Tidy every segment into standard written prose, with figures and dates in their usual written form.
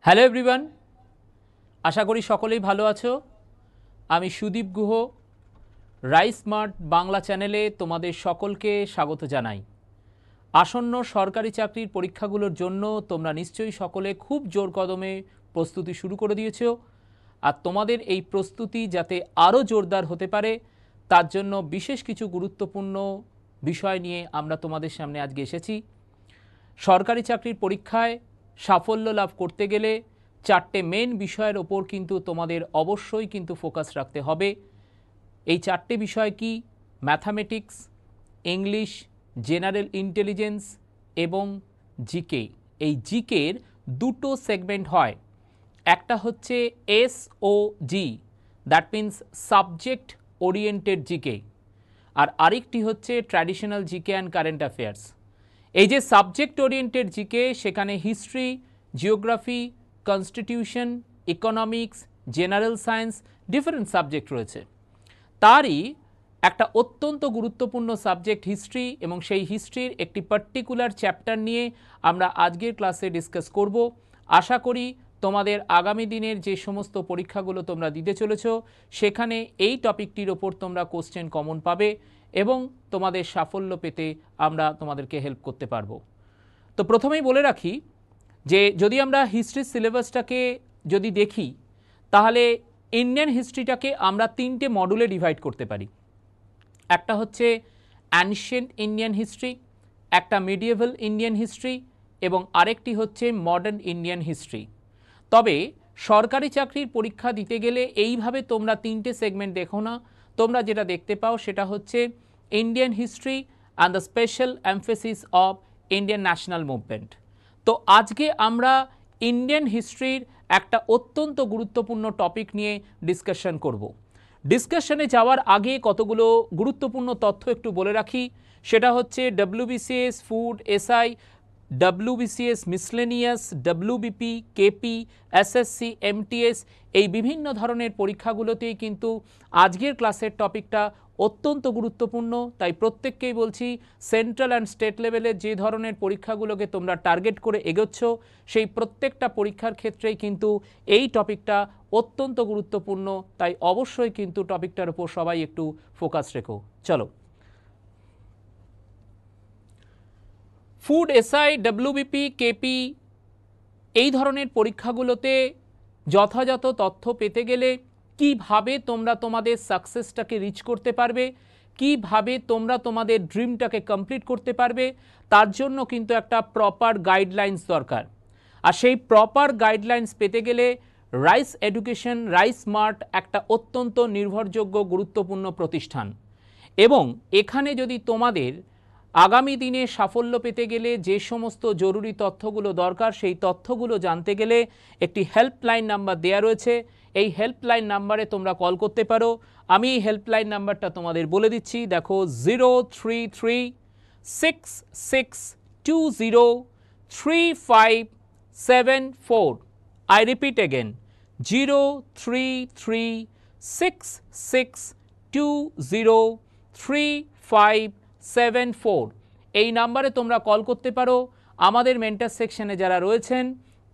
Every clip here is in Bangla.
হ্যালো এভরিওয়ান, আশা করি সকলেই ভালো আছো। আমি সুদীপ গুহ, রাইস স্মার্ট বাংলা চ্যানেলে তোমাদের সকলকে স্বাগত জানাই। আসন্ন সরকারি চাকরির পরীক্ষাগুলোর জন্য তোমরা নিশ্চয়ই সকলে খুব জোর কদমে প্রস্তুতি শুরু করে দিয়েছো। আর তোমাদের এই প্রস্তুতি যাতে আরও জোরদার হতে পারে তার জন্য বিশেষ কিছু গুরুত্বপূর্ণ বিষয় নিয়ে আমরা তোমাদের সামনে আজকে এসেছি। সরকারি চাকরির পরীক্ষায় সাফল্য লাভ করতে গেলে চারটে মেন বিষয়ের ওপর কিন্তু তোমাদের অবশ্যই কিন্তু ফোকাস রাখতে হবে। এই চারটে বিষয় কি? ম্যাথামেটিক্স, ইংলিশ, জেনারেল ইন্টেলিজেন্স এবং জিকে। এই জিকের দুটো সেগমেন্ট হয়, একটা হচ্ছে SOG, that means subject oriented GK, আর আরেকটি হচ্ছে traditional GK and current affairs. এই যে সাবজেক্ট ওরিয়েন্টেড জিকে, সেখানে history, geography, constitution, economics, general science, different subject রয়েছে। তারই একটা অত্যন্ত গুরুত্বপূর্ণ সাবজেক্ট হিস্ট্রি, এবং সেই হিস্ট্রির একটি পার্টিকুলার চ্যাপ্টার নিয়ে আমরা আজকের ক্লাসে ডিসকাস করব। আশা করি তোমাদের আগামী দিনের যে সমস্ত পরীক্ষাগুলো তোমরা দিতে চলেছো সেখানে এই টপিকটির ওপর তোমরা কোশ্চেন কমন পাবে এবং তোমাদের সাফল্য পেতে আমরা তোমাদেরকে হেল্প করতে পারবো। তো প্রথমেই বলে রাখি যে যদি আমরা হিস্ট্রির সিলেবাসটাকে যদি দেখি, তাহলে ইন্ডিয়ান হিস্ট্রিটাকে আমরা তিনটে মডুলে ডিভাইড করতে পারি। একটা হচ্ছে অ্যানশিয়েন্ট ইন্ডিয়ান হিস্ট্রি, একটা মিডিয়েভাল ইন্ডিয়ান হিস্ট্রি এবং আরেকটি হচ্ছে মডার্ন ইন্ডিয়ান হিস্ট্রি। তবে সরকারি চাকরির পরীক্ষা দিতে গেলে এইভাবে তোমরা তিনটে সেগমেন্ট দেখো না, তোমরা যেটা দেখতে পাও সেটা হচ্ছে Indian history and the special emphasis of Indian national movement. তো আজকে আমরা ইন্ডিয়ান হিস্ট্রির একটা অত্যন্ত গুরুত্বপূর্ণ টপিক নিয়ে ডিসকাশন করব। ডিসকাশনে যাওয়ার আগে কতগুলো গুরুত্বপূর্ণ তথ্য একটু বলে রাখি। সেটা হচ্ছে WBCS food, SI, WBCS miscellaneous, WBP, KP, SSC, MTS, এই বিভিন্ন ধরনের পরীক্ষাগুলোতেই কিন্তু আজকের ক্লাসের টপিকটা অত্যন্ত গুরুত্বপূর্ণ। তাই প্রত্যেককেই বলছি, সেন্ট্রাল অ্যান্ড স্টেট লেভেলের যে ধরনের পরীক্ষাগুলোকে তোমরা টার্গেট করে এগোচ্ছ, সেই প্রত্যেকটা পরীক্ষার ক্ষেত্রেই কিন্তু এই টপিকটা অত্যন্ত গুরুত্বপূর্ণ। তাই অবশ্যই কিন্তু টপিকটার উপর সবাই একটু ফোকাস রেখো। চলো, ফুড, SI, WBP, KP এই ধরনের পরীক্ষাগুলোতে যথাযথ তথ্য পেতে গেলে কিভাবে তোমরা তোমাদের সাকসেসটাকে রিচ করতে পারবে, কিভাবে তোমরা তোমাদের ড্রিমটাকে কমপ্লিট করতে পারবে, তার জন্য কিন্তু একটা প্রপার গাইডলাইন্স দরকার। আর সেই প্রপার গাইডলাইন্স পেতে গেলে রাইস এডুকেশন, রাইস স্মার্ট একটা অত্যন্ত নির্ভরযোগ্য গুরুত্বপূর্ণ প্রতিষ্ঠান। এবং এখানে যদি তোমাদের আগামী দিনে সাফল্য পেতে গেলে যে সমস্ত জরুরি তথ্যগুলো দরকার, সেই তথ্যগুলো জানতে গেলে একটি হেল্পলাইন নাম্বার দেওয়া রয়েছে। এই হেল্পলাইন নাম্বারে তোমরা কল করতে পারো। আমি এই হেল্পলাইন নাম্বারটা তোমাদের বলে দিচ্ছি। দেখো, 03366203574। I repeat again, 03366203574। এই নাম্বারে তোমরা কল করতে পারো। আমাদের মেন্টার সেকশনে যারা রয়েছেন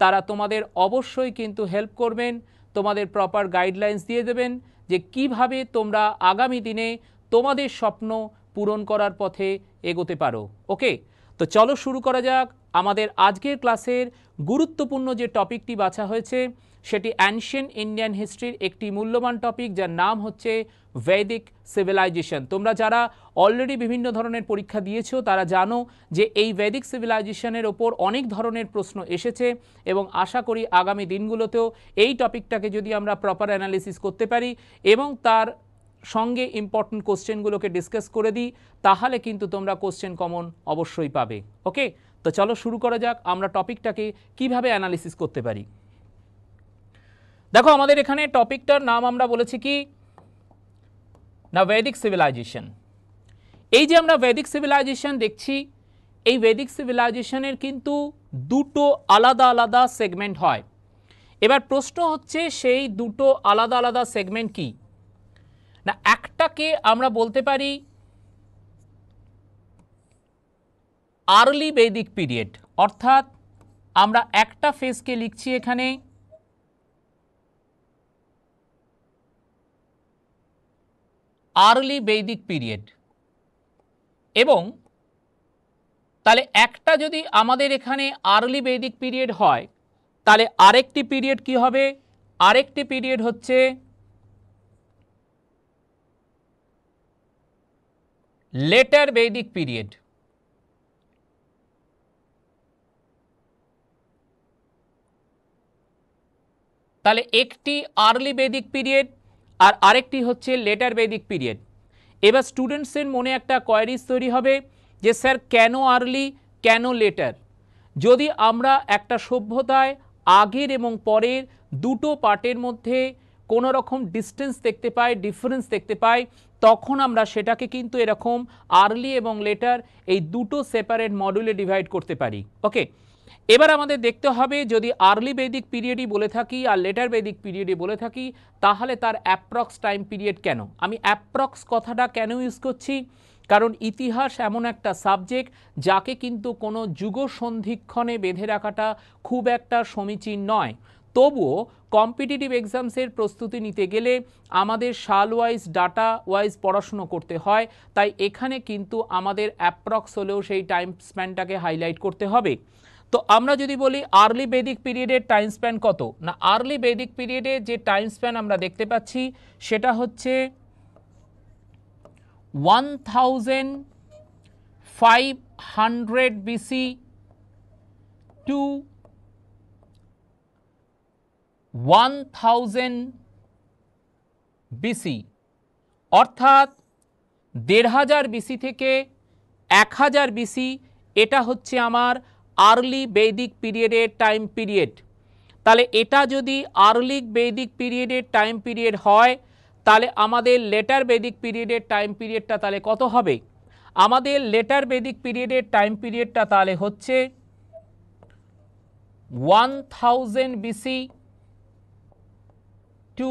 তারা তোমাদের অবশ্যই কিন্তু হেল্প করবেন, তোমাদের প্রপার গাইডলাইন্স দিয়ে দেবেন যে কিভাবে তোমরা আগামী দিনে তোমাদের স্বপ্ন পূরণ করার পথে এগোতে পারো। ওকে, তো চলো শুরু করা যাক। আমাদের আজকের ক্লাসের গুরুত্বপূর্ণ যে টপিকটি বাছা হয়েছে সেটি অ্যানশিয়েন্ট ইন্ডিয়ান হিস্ট্রির একটি মূল্যবান টপিক, যার নাম হচ্ছে বৈদিক সিভিলাইজেশন। তোমরা যারা অলরেডি বিভিন্ন ধরনের পরীক্ষা দিয়েছো তারা জানো যে এই বৈদিক সিভিলাইজেশনের ওপর অনেক ধরনের প্রশ্ন এসেছে, এবং আশা করি আগামী দিনগুলোতেও এই টপিকটাকে যদি আমরা প্রপার অ্যানালিসিস করতে পারি এবং তার সঙ্গে ইম্পর্টেন্ট কোশ্চেনগুলোকে ডিসকাস করে দিই, তাহলে কিন্তু তোমরা কোশ্চেন কমন অবশ্যই পাবে। ওকে, তো চলো শুরু করা যাক আমরা টপিকটাকে কিভাবে অ্যানালিসিস করতে পারি। দেখো, আমাদের এখানে টপিকটার নাম আমরা বলেছি কি না, বৈদিক সিভিলাইজেশন। এই যে আমরা বৈদিক সিভিলাইজেশন দেখছি, এই বৈদিক সিভিলাইজেশনের কিন্তু দুটো আলাদা আলাদা সেগমেন্ট হয়। এবার প্রশ্ন হচ্ছে, সেই দুটো আলাদা আলাদা সেগমেন্ট কি না, একটাকে আমরা বলতে পারি আর্লি বৈদিক পিরিয়ড, অর্থাৎ আমরা একটা ফেজকে লিখছি এখানে আর্লি বৈদিক পিরিয়ড, এবং তাহলে একটা যদি আমাদের এখানে আর্লি বৈদিক পিরিয়ড হয়, তাহলে আরেকটি পিরিয়ড কি হবে? আরেকটি পিরিয়ড হচ্ছে লেটার বৈদিক পিরিয়ড। তাহলে একটি আর্লি বৈদিক পিরিয়ড আর আরেকটি হচ্ছে লেটার বৈদিক পিরিয়ড। এবার স্টুডেন্টসের মনে একটা কোয়ারিজ তৈরি হবে যে স্যার কেন আর্লি, কেন লেটার? যদি আমরা একটা সভ্যতায় আগের এবং পরের দুটো পার্টের মধ্যে কোনো রকম ডিস্টেন্স দেখতে পাই, ডিফারেন্স দেখতে পাই, তখন আমরা সেটাকে কিন্তু এরকম আর্লি এবং লেটার এই দুটো সেপারেট মডিউলে ডিভাইড করতে পারি। ওকে, এবার আমাদের দেখতে হবে যদি আর্লি বৈদিক পিরিয়ডই বলে থাকি আর লেটার বৈদিক পিরিয়ডই বলে থাকি, তাহলে তার অ্যাপ্রক্স টাইম পিরিয়ড কেন? আমি অ্যাপ্রক্স কথাটা কেন ইউজ করছি? কারণ ইতিহাস এমন একটা সাবজেক্ট যাকে কিন্তু কোনো যুগ সন্ধিক্ষণে বেঁধে রাখাটা খুব একটা সমীচীন নয়। তবুও কম্পিটিটিভ এক্সামসের প্রস্তুতি নিতে গেলে আমাদের সাল ওয়াইজ, ডাটা ওয়াইজ পড়াশুনো করতে হয়, তাই এখানে কিন্তু আমাদের অ্যাপ্রক্স হলেও সেই টাইম স্প্যানটাকে হাইলাইট করতে হবে। তো আমরা যদি বলি আর্লি বৈদিক পিরিয়ডের টাইম স্প্যান কত, না আর্লি বৈদিক পিরিয়ডে যে টাইম স্প্যান আমরা দেখতে পাচ্ছি সেটা হচ্ছে 1500 BC to 1000 BC, অর্থাৎ 1500 BC থেকে 1000 BC, এটা হচ্ছে আমার আর্লি বৈদিক পিরিয়ডের টাইম পিরিয়ড। তাহলে এটা যদি আর্লি বৈদিক পিরিয়ডের টাইম পিরিয়ড হয়, তাহলে আমাদের লেটার বৈদিক পিরিয়ডের টাইম পিরিয়ডটা তাহলে কত হবে? আমাদের লেটার বৈদিক পিরিয়ডের টাইম পিরিয়ডটা তাহলে হচ্ছে 1000 BC to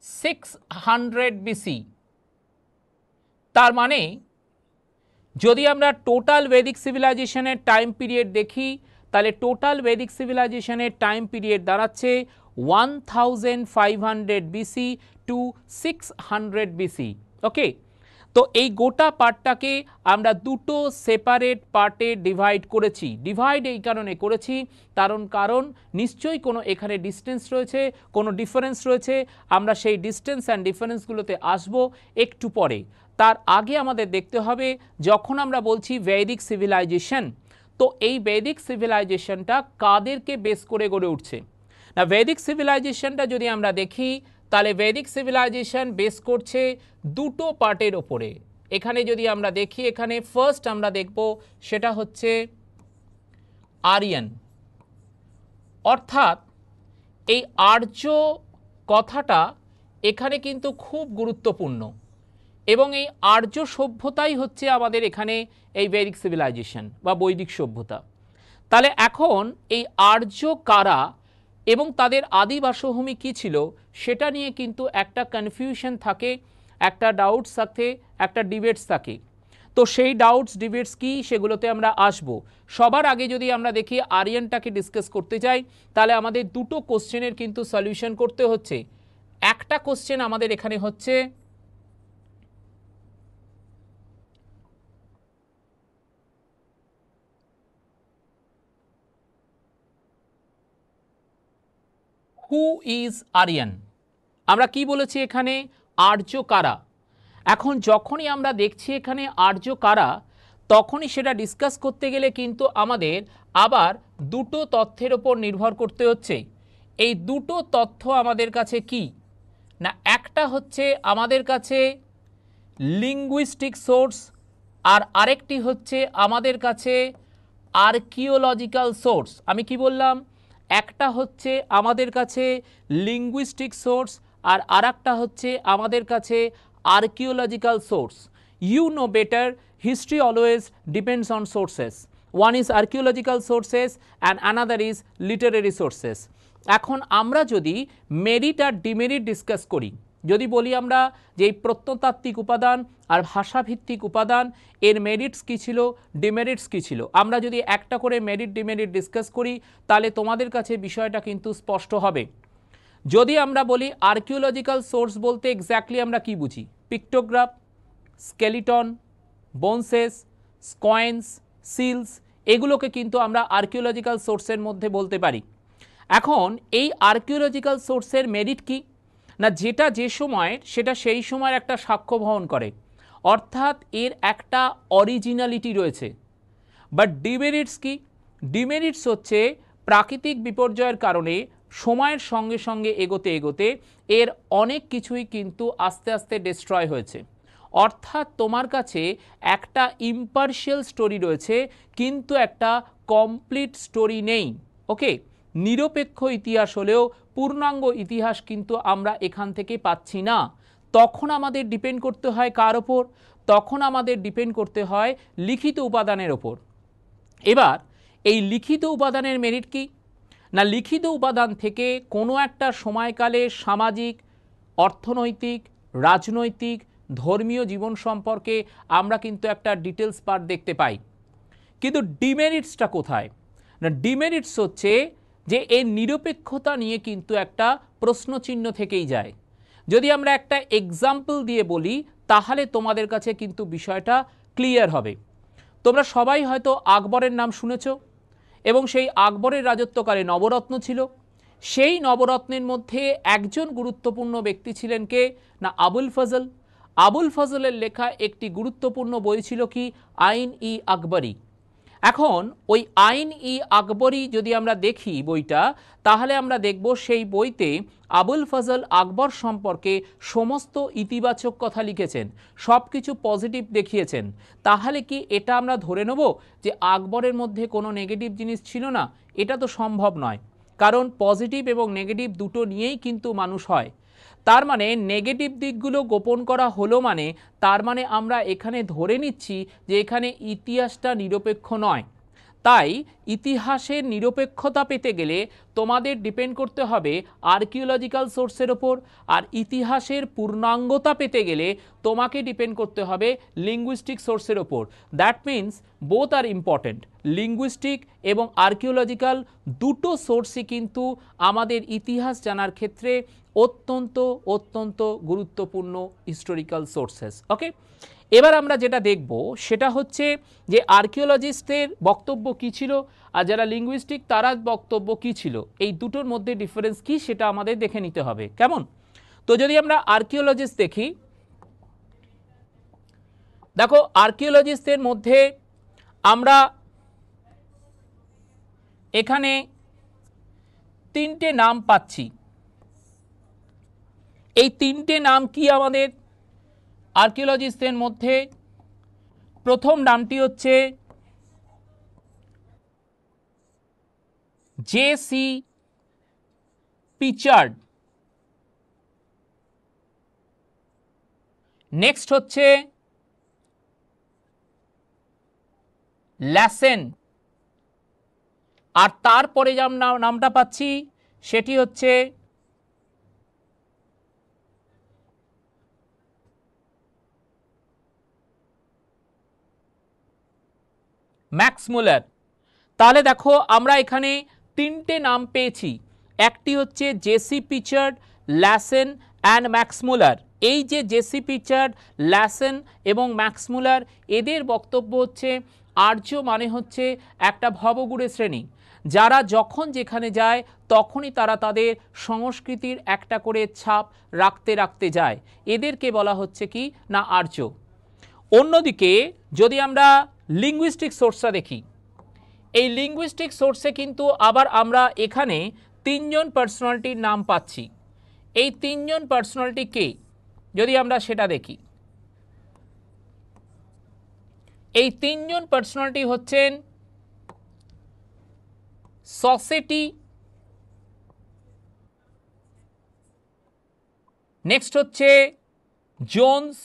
600 BC। তার মানে যদি আমরা টোটাল বৈদিক সিভিলাইজেশনের টাইম পিরিয়ড দেখি, তাহলে টোটাল বৈদিক সিভিলাইজেশনের টাইম পিরিয়ড দাঁড়াচ্ছে 1500 BC টু 600 BC। ওকে, তো এই গোটা পার্টটাকে আমরা দুটো সেপারেট পার্টে ডিভাইড করেছি। ডিভাইড এই কারণে করেছি কারণ নিশ্চয়ই কোনো এখানে ডিস্টেন্স রয়েছে, কোনো ডিফারেন্স রয়েছে। আমরা সেই ডিস্টেন্স অ্যান্ড ডিফারেন্সগুলোতে আসব একটু পরে। তার আগে আমাদের দেখতে হবে যখন আমরা বলছি বৈদিক সিভিলাইজেশন, তো এই বৈদিক সিভিলাইজেশনটা কাদেরকে বেস করে গড়ে উঠছে? না, বৈদিক সিভিলাইজেশনটা যদি আমরা দেখি, তাহলে বৈদিক সিভিলাইজেশন বেস করছে দুটো পার্টের ওপরে। এখানে যদি আমরা দেখি, এখানে ফার্স্ট আমরা দেখব সেটা হচ্ছে আরিয়ান, অর্থাৎ এই আর্য কথাটা এখানে কিন্তু খুব গুরুত্বপূর্ণ, এবং এই আর্য সভ্যতাই হচ্ছে আমাদের এখানে এই বৈদিক সিভিলাইজেশন বা বৈদিক সভ্যতা। তাহলে এখন এই আর্য কারা এবং তাদের আদি বাসভূমি কী ছিল সেটা নিয়ে কিন্তু একটা কনফিউশন থাকে, একটা ডাউটস থাকে, একটা ডিবেটস থাকে। তো সেই ডাউটস ডিবেটস কি সেগুলোতে আমরা আসব। সবার আগে যদি আমরা দেখি আরিয়ানটাকে ডিসকাস করতে চাই, তাহলে আমাদের দুটো কোশ্চেনের কিন্তু সলিউশন করতে হচ্ছে। একটা কোশ্চেন আমাদের এখানে হচ্ছে হু ইজ আরিয়ান। আমরা কি বলেছি এখানে? আর্য কারা। এখন যখনই আমরা দেখছি এখানে আর্য কারা, তখনই সেটা ডিসকাস করতে গেলে কিন্তু আমাদের আবার দুটো তথ্যের ওপর নির্ভর করতে হচ্ছে। এই দুটো তথ্য আমাদের কাছে কি না, একটা হচ্ছে আমাদের কাছে লিঙ্গুইস্টিক সোর্স, আর আরেকটি হচ্ছে আমাদের কাছে আর্কিওলজিক্যাল সোর্স। আমি কি বললাম? একটা হচ্ছে আমাদের কাছে লিঙ্গুইস্টিক সোর্স আর আরেকটা হচ্ছে আমাদের কাছে archaeological source. You know better, history always depends on sources. One is archaeological sources and another is literary sources. এখন আমরা যদি মেরিট আর ডিমেরিট ডিসকাস করি, যদি বলি আমরা যে এই প্রত্নতাত্ত্বিক উপাদান আর ভাষাভিত্তিক উপাদান এর মেরিটস কী ছিল, ডিমেরিটস কী ছিল, আমরা যদি একটা করে মেরিট ডিমেরিট ডিসকাস করি তাহলে তোমাদের কাছে বিষয়টা কিন্তু স্পষ্ট হবে। যদি আমরা বলি আর্কিওলজিক্যাল সোর্স বলতে এক্স্যাক্টলি আমরা কি বুঝি, পিক্টোগ্রাফ, স্কেলিটন, বোনসেস, স্কয়েন্স, সিলস, এগুলোকে কিন্তু আমরা আর্কিওলজিক্যাল সোর্সের মধ্যে বলতে পারি। এখন এই আর্কিওলজিক্যাল সোর্সের মেরিট কি না, যেটা যে সময়ের সেটা সেই সময়ের একটা সাক্ষ্য বহন করে, অর্থাৎ এর একটা অরিজিনালিটি রয়েছে। বাট ডিমেরিটস কি, ডিমেরিটস হচ্ছে প্রাকৃতিক বিপর্যয়ের কারণে সময়ের সঙ্গে সঙ্গে এগোতে এগোতে এর অনেক কিছুই কিন্তু আস্তে আস্তে ডিস্ট্রয় হয়েছে। অর্থাৎ তোমার কাছে একটা ইম্পার্শিয়াল স্টোরি রয়েছে কিন্তু একটা কমপ্লিট স্টোরি নেই। ওকে, নিরপেক্ষ ইতিহাস হলেও পূর্ণাঙ্গ ইতিহাস কিন্তু আমরা এখান থেকে পাচ্ছি না। তখন আমাদের ডিপেন্ড করতে হয় কার ওপর, তখন আমাদের ডিপেন্ড করতে হয় লিখিত উপাদানের ওপর। এবার এই লিখিত উপাদানের মেরিট কি না, লিখিত উপাদান থেকে কোনো একটা সময়কালে সামাজিক, অর্থনৈতিক, রাজনৈতিক, ধর্মীয় জীবন সম্পর্কে আমরা কিন্তু একটা ডিটেলস পার্ট দেখতে পাই। কিন্তু ডিমেরিটসটা কোথায় না, ডিমেরিটস হচ্ছে যে এর নিরপেক্ষতা নিয়ে কিন্তু একটা প্রশ্নচিহ্ন থেকেই যায়। যদি আমরা একটা এক্সাম্পল দিয়ে বলি তাহলে তোমাদের কাছে কিন্তু বিষয়টা ক্লিয়ার হবে। তোমরা সবাই হয়তো আকবরের নাম শুনেছ এবং সেই আকবরের রাজত্বকালে নবরত্ন ছিল। সেই নবরত্নের মধ্যে একজন গুরুত্বপূর্ণ ব্যক্তি ছিলেন কে না, আবুল ফজল। আবুল ফজলের লেখা একটি গুরুত্বপূর্ণ বই ছিল কি, আইন-ই আকবরী। এখন ওই আইন-ই আকবরী যদি আমরা দেখি বইটা, তাহলে আমরা দেখব সেই বইতে আবুল ফজল আকবর সম্পর্কে সমস্ত ইতিবাচক কথা লিখেছেন, সব কিছু পজিটিভ দেখিয়েছেন। তাহলে কি এটা আমরা ধরে নেব যে আকবরের মধ্যে কোনো নেগেটিভ জিনিস ছিল না? এটা তো সম্ভব নয়, কারণ পজিটিভ এবং নেগেটিভ দুটো নিয়েই কিন্তু মানুষ হয়। তার মানে নেগেটিভ দিকগুলো গোপন করা হলো মানে তার মানে আমরা এখানে ধরে নিচ্ছি যে এখানে ইতিহাসটা নিরপেক্ষ নয়। তাই ইতিহাসের নিরপেক্ষতা পেতে গেলে তোমাদের ডিপেন্ড করতে হবে আর্কিওলজিক্যাল সোর্সের ওপর, আর ইতিহাসের পূর্ণাঙ্গতা পেতে গেলে তোমাকে ডিপেন্ড করতে হবে লিঙ্গুইস্টিক সোর্সের ওপর। That means both are important. Linguistic এবং আর্কিওলজিক্যাল দুটো সোর্সই কিন্তু আমাদের ইতিহাস জানার ক্ষেত্রে অত্যন্ত অত্যন্ত গুরুত্বপূর্ণ হিস্টোরিক্যাল সোর্সেস। ওকে, এবার আমরা যেটা দেখব সেটা হচ্ছে যে আর্কিওলজিস্টদের বক্তব্য কী ছিল আর যারা লিঙ্গুইস্টিক তারা বক্তব্য কী ছিল, এই দুটোর মধ্যে ডিফারেন্স কী সেটা আমাদের দেখে নিতে হবে। কেমন? তো যদি আমরা আর্কিওলজিস্ট দেখি, দেখো আর্কিওলজিস্টদের মধ্যে আমরা এখানে তিনটে নাম পাচ্ছি। এই তিনটে নাম কি আমাদের আর্কিওলজিস্টদের মধ্যে? প্রথম নামটি হচ্ছে জে.সি. পিচার্ড, নেক্সট হচ্ছে ল্যাসেন, আর তারপরে যে নামটা পাচ্ছি সেটি হচ্ছে ম্যাক্স মুলার। তাহলে দেখো আমরা এখানে তিনটে নাম পেয়েছি, একটি হচ্ছে J C. Prichard, Lassen and Max Muller. এই যে জে.সি. পিচার্ড, ল্যাসেন এবং ম্যাক্স মুলার, এদের বক্তব্য হচ্ছে আর্য মানে হচ্ছে একটা ভবঘুরে শ্রেণী, যারা যখন যেখানে যায় তখনই তারা তাদের সংস্কৃতির একটা করে ছাপ রাখতে রাখতে যায়, এদেরকে বলা হচ্ছে কি না আর্য। অন্যদিকে যদি আমরা লিঙ্গুইস্টিক সোর্সটা দেখি, এই লিঙ্গুইস্টিক সোর্সে কিন্তু আবার আমরা এখানে তিনজন পার্সোনালিটির নাম পাচ্ছি। এই তিনজন পার্সোনালিটি কে যদি আমরা সেটা দেখি, এই তিনজন পার্সোনালিটি হচ্ছেন সসেটি, নেক্সট হচ্ছে জোন্স,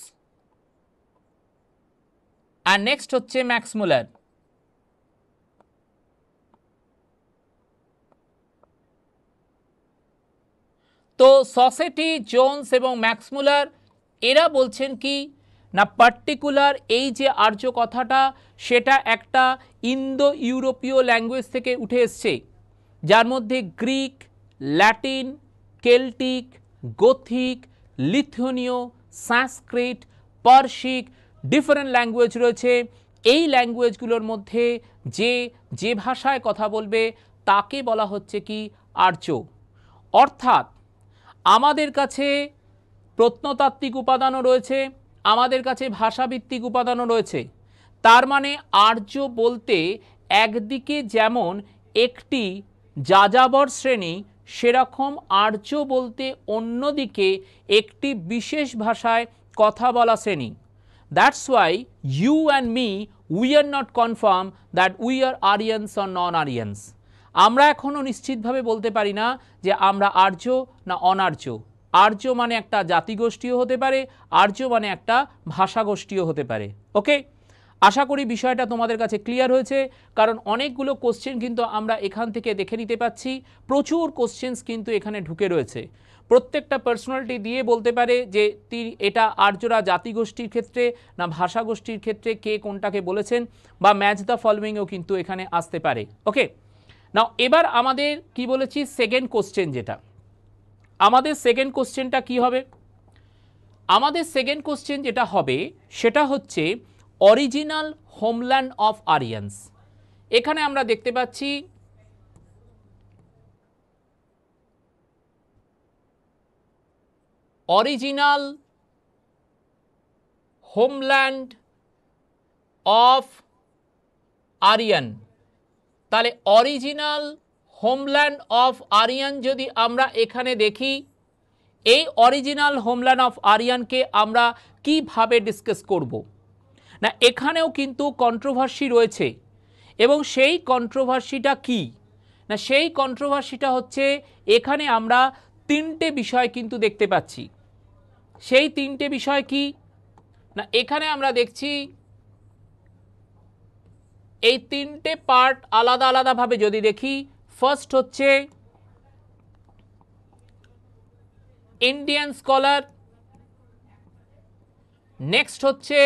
আর নেক্সট হচ্ছে ম্যাক্স মুলার। তো সসেটি, জোন্স এবং ম্যাক্সমূলার এরা বলছেন কি না পার্টিকুলার এই যে আর্য কথাটা সেটা একটা ইন্দো ইউরোপীয় ল্যাঙ্গুয়েজ থেকে উঠে এসছে, যার মধ্যে গ্রিক, ল্যাটিন, কেল্টিক, গোথিক, লিথুনীয়, সংস্কৃত, পার্সিক ডিফারেন্ট ল্যাঙ্গুয়েজ রয়েছে। এই ল্যাঙ্গুয়েজগুলোর মধ্যে যে ভাষায় কথা বলবে তাকে বলা হচ্ছে কি আর্য। অর্থাৎ আমাদের কাছে প্রত্নতাত্ত্বিক উপাদানও রয়েছে, আমাদের কাছে ভাষাভিত্তিক উপাদানও রয়েছে। তার মানে আর্য বলতে একদিকে যেমন একটি যাযাবর শ্রেণী, সেরকম আর্য বলতে অন্যদিকে একটি বিশেষ ভাষায় কথা বলা শ্রেণী। That's why you and me, we are not confirm that we are Aryans or non Aryans. আমরা এখনও নিশ্চিতভাবে বলতে পারি না যে আমরা আর্য না অনার্য। আর্য মানে একটা জাতিগোষ্ঠীও হতে পারে, আর্য মানে একটা ভাষাগোষ্ঠীও হতে পারে। ওকে, আশা করি বিষয়টা তোমাদের কাছে ক্লিয়ার হয়েছে, কারণ অনেকগুলো কোশ্চেন কিন্তু আমরা এখান থেকে দেখে নিতে পাচ্ছি। প্রচুর কোশ্চেন্স কিন্তু এখানে ঢুকে রয়েছে। প্রত্যেকটা পার্সোনালিটি দিয়ে বলতে পারে যে এটা আর্যরা জাতিগোষ্ঠীর ক্ষেত্রে না ভাষাগোষ্ঠীর ক্ষেত্রে কে কোনটাকে বলেছেন, বা ম্যাচ দ্য ফলোয়িংও কিন্তু এখানে আসতে পারে। ওকে, নাও এবার আমাদের কি বলেছি সেকেন্ড কোশ্চেন, যেটা আমাদের সেকেন্ড কোশ্চেনটা কি হবে? আমাদের সেকেন্ড কোশ্চেন যেটা হবে সেটা হচ্ছে অরিজিনাল হোমল্যান্ড অফ আরিয়ান্স। এখানে আমরা দেখতে পাচ্ছি অরিজিনাল হোমল্যান্ড অফ আরিয়ান। তাহলে অরিজিনাল হোমল্যান্ড অফ আরিয়ান যদি আমরা এখানে দেখি, এই অরিজিনাল হোমল্যান্ড অফ আরিয়ানকে আমরা কিভাবে ডিসকাস করব না, এখানেও কিন্তু কন্ট্রোভার্সি রয়েছে। এবং সেই কন্ট্রোভার্সিটা কি না, সেই কন্ট্রোভার্সিটা হচ্ছে এখানে আমরা তিনটে বিষয় কিন্তু দেখতে পাচ্ছি। সেই তিনটে বিষয় কি না, এখানে আমরা দেখছি এই তিনটে পার্ট আলাদা আলাদাভাবে যদি দেখি, ফার্স্ট হচ্ছে ইন্ডিয়ান স্কলার, নেক্সট হচ্ছে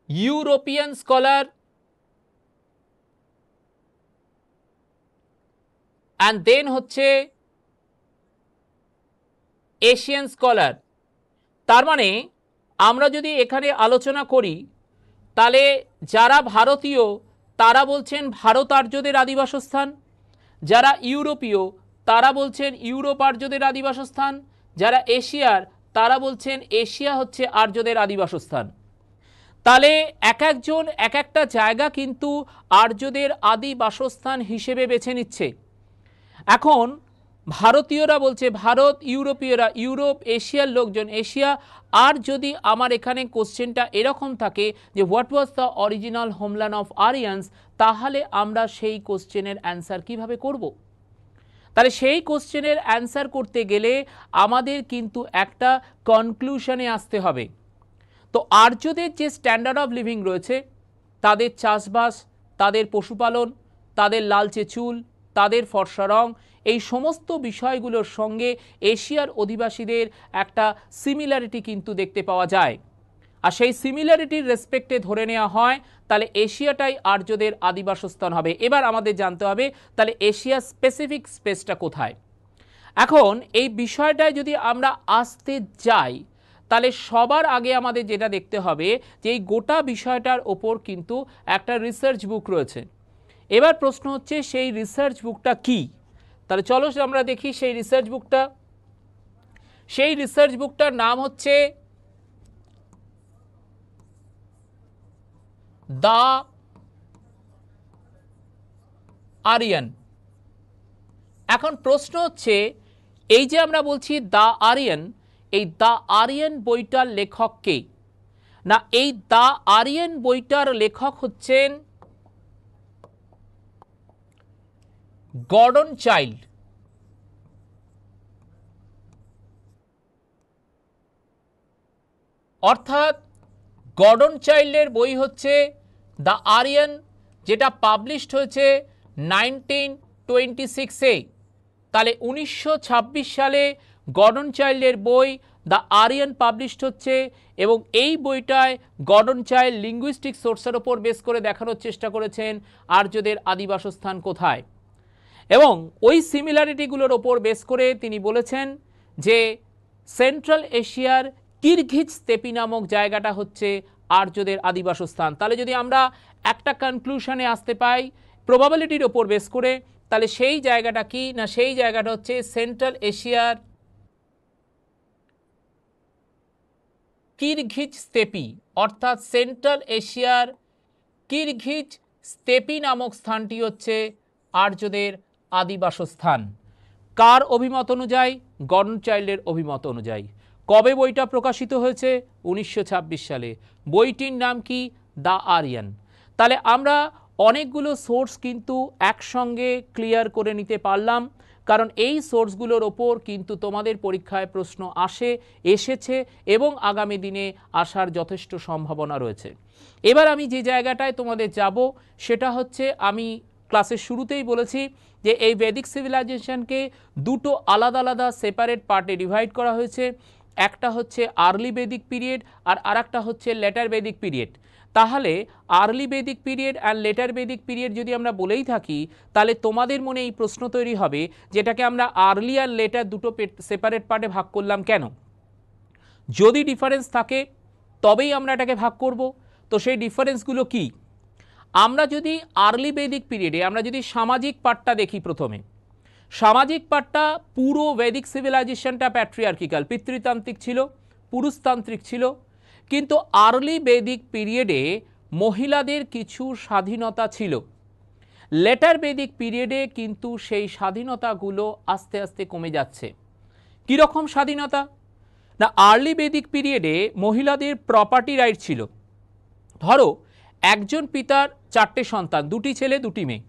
ইউরোপিয়ান স্কলার, অ্যান্ড দেন হচ্ছে এশিয়ান স্কলার। তার মানে আমরা যদি এখানে আলোচনা করি, তাহলে যারা ভারতীয় তারা বলছেন ভারত আর্যদের আদিবাসস্থান, যারা ইউরোপীয় তারা বলছেন ইউরোপ আর্যদের আদিবাসস্থান, যারা এশিয়ার তারা বলছেন এশিয়া হচ্ছে আর্যদের আদিবাসস্থান। তাহলে এক একজন এক একটা জায়গা কিন্তু আর্যদের আদি বাসস্থান হিসেবে বেছে নিচ্ছে। এখন ভারতীয়রা বলছে ভারত, ইউরোপীয়রা ইউরোপ, এশিয়ার লোকজন এশিয়া। আর যদি আমার এখানে কোশ্চেনটা এরকম থাকে যে what was the original homeland of Aryan's, তাহলে আমরা সেই কোশ্চেনের অ্যান্সার কিভাবে করব? তাহলে সেই কোশ্চেনের অ্যান্সার করতে গেলে আমাদের কিন্তু একটা কনক্লুশনে আসতে হবে। তো আর্যদের যে স্ট্যান্ডার্ড অফ লিভিং রয়েছে, তাদের চাষবাস, তাদের পশুপালন, তাদের লালচে চুল, তাদের ফর্সা রং, এই সমস্ত বিষয়গুলোর সঙ্গে এশিয়ার অধিবাসীদের একটা সিমিলারিটি কিন্তু দেখতে পাওয়া যায়। আর সেই সিমিলারিটির রেসপেক্টে ধরে নেওয়া হয় তাহলে এশিয়াটাই আর্যদের আদিবাসস্থান হবে। এবার আমাদের জানতে হবে তাহলে এশিয়ার স্পেসিফিক স্পেসটা কোথায়। এখন এই বিষয়টায় যদি আমরা আসতে যাই, তাহলে সবার আগে আমাদের যেটা দেখতে হবে যে এই গোটা বিষয়টার ওপর কিন্তু একটা রিসার্চ বুক রয়েছে। এবার প্রশ্ন হচ্ছে সেই রিসার্চ বুকটা কি? তাহলে চলো আমরা দেখি সেই রিসার্চ বুকটা। সেই রিসার্চ বুকটার নাম হচ্ছে দ্য আরিয়ান। এখন প্রশ্ন হচ্ছে এই যে আমরা বলছি দ্য আরিয়ান, এই দ্য আরিয়ান বইটার লেখক কে? না, এই দ্য আরিয়ান বইটার লেখক হচ্ছেন গর্ডন চাইল্ড। অর্থাৎ গর্ডন চাইল্ডের বই হচ্ছে দ্য আরিয়ান, যেটা পাবলিশড হয়েছে 1926-এ। তাহলে 1926 সালে গর্ডন চাইল্ডের বই দ্য আরিয়ান পাবলিশড হচ্ছে এবং এই বইটায় গর্ডন চাইল্ড লিঙ্গুইস্টিক সোর্সের ওপর বেস করে দেখানোর চেষ্টা করেছেন আর্যদের আদিবাসস্থান কোথায়, এবং ওই সিমিলারিটিগুলোর ওপর বেস করে তিনি বলেছেন যে সেন্ট্রাল এশিয়ার কিরগিজ স্টেপি নামক জায়গাটা হচ্ছে আর্যদের আদিবাসস্থান। তাহলে যদি আমরা একটা কনক্লুশনে আসতে পাই প্রবাবিলিটির ওপর বেস করে, তাহলে সেই জায়গাটা কি না, সেই জায়গাটা হচ্ছে সেন্ট্রাল এশিয়ার কিরগিজ স্টেপি, অর্থাৎ সেন্ট্রাল এশিয়ার কিরগিজ স্টেপি নামক স্থানটি হচ্ছে আর্যদের আদিবাসস্থান। কার অভিমত অনুযায়ী? গর্ডন চাইল্ডের অভিমত অনুযায়ী। কবে বইটা প্রকাশিত হয়েছে? 1926 সালে। বইটির নাম কি? দ্য আরিয়ান। তাহলে আমরা অনেকগুলো সোর্স কিন্তু একসঙ্গে ক্লিয়ার করে নিতে পারলাম, কারণ এই সোর্সগুলোর ওপর কিন্তু তোমাদের পরীক্ষায় প্রশ্ন এসেছে এবং আগামী দিনে আসার যথেষ্ট সম্ভাবনা রয়েছে। এবার আমি যে জায়গাটায় তোমাদের যাব সেটা হচ্ছে, আমি ক্লাসের শুরুতেই বলেছি যে এই বৈদিক সিভিলাইজেশনকে দুটো আলাদা আলাদা সেপারেট পার্টে ডিভাইড করা হয়েছে। একটা হচ্ছে আর্লি বেদিক পিরিয়ড আর আরেকটা হচ্ছে লেটার বেদিক পিরিয়ড। তাহলে আর্লি বেদিক পিরিয়ড আর লেটার বেদিক পিরিয়ড যদি আমরা বলেই থাকি, তাহলে তোমাদের মনে এই প্রশ্ন তৈরি হবে যেটাকে আমরা আর্লি আর লেটার দুটো সেপারেট পার্টে ভাগ করলাম কেন? যদি ডিফারেন্স থাকে তবেই আমরা এটাকে ভাগ করব। তো সেই ডিফারেন্সগুলো কি? আমরা যদি আর্লি বেদিক পিরিয়ডে আমরা যদি সামাজিক পার্টটা দেখি, প্রথমে সামাজিক পার্টটা পুরো বৈদিক সিভিলাইজেশনটা প্যাট্রিয়ার্কিক্যাল, পিতৃতান্ত্রিক ছিল, পুরুষতান্ত্রিক ছিল। কিন্তু আর্লি বেদিক পিরিয়ডে মহিলাদের কিছু স্বাধীনতা ছিল। লেটার বেদিক পিরিয়ডে কিন্তু সেই স্বাধীনতাগুলো আস্তে আস্তে কমে যাচ্ছে। কীরকম স্বাধীনতা? না, আর্লি বেদিক পিরিয়ডে মহিলাদের প্রপার্টি রাইট ছিল। ধরো একজন পিতার 4টে সন্তান, 2টি ছেলে 2টি মেয়ে,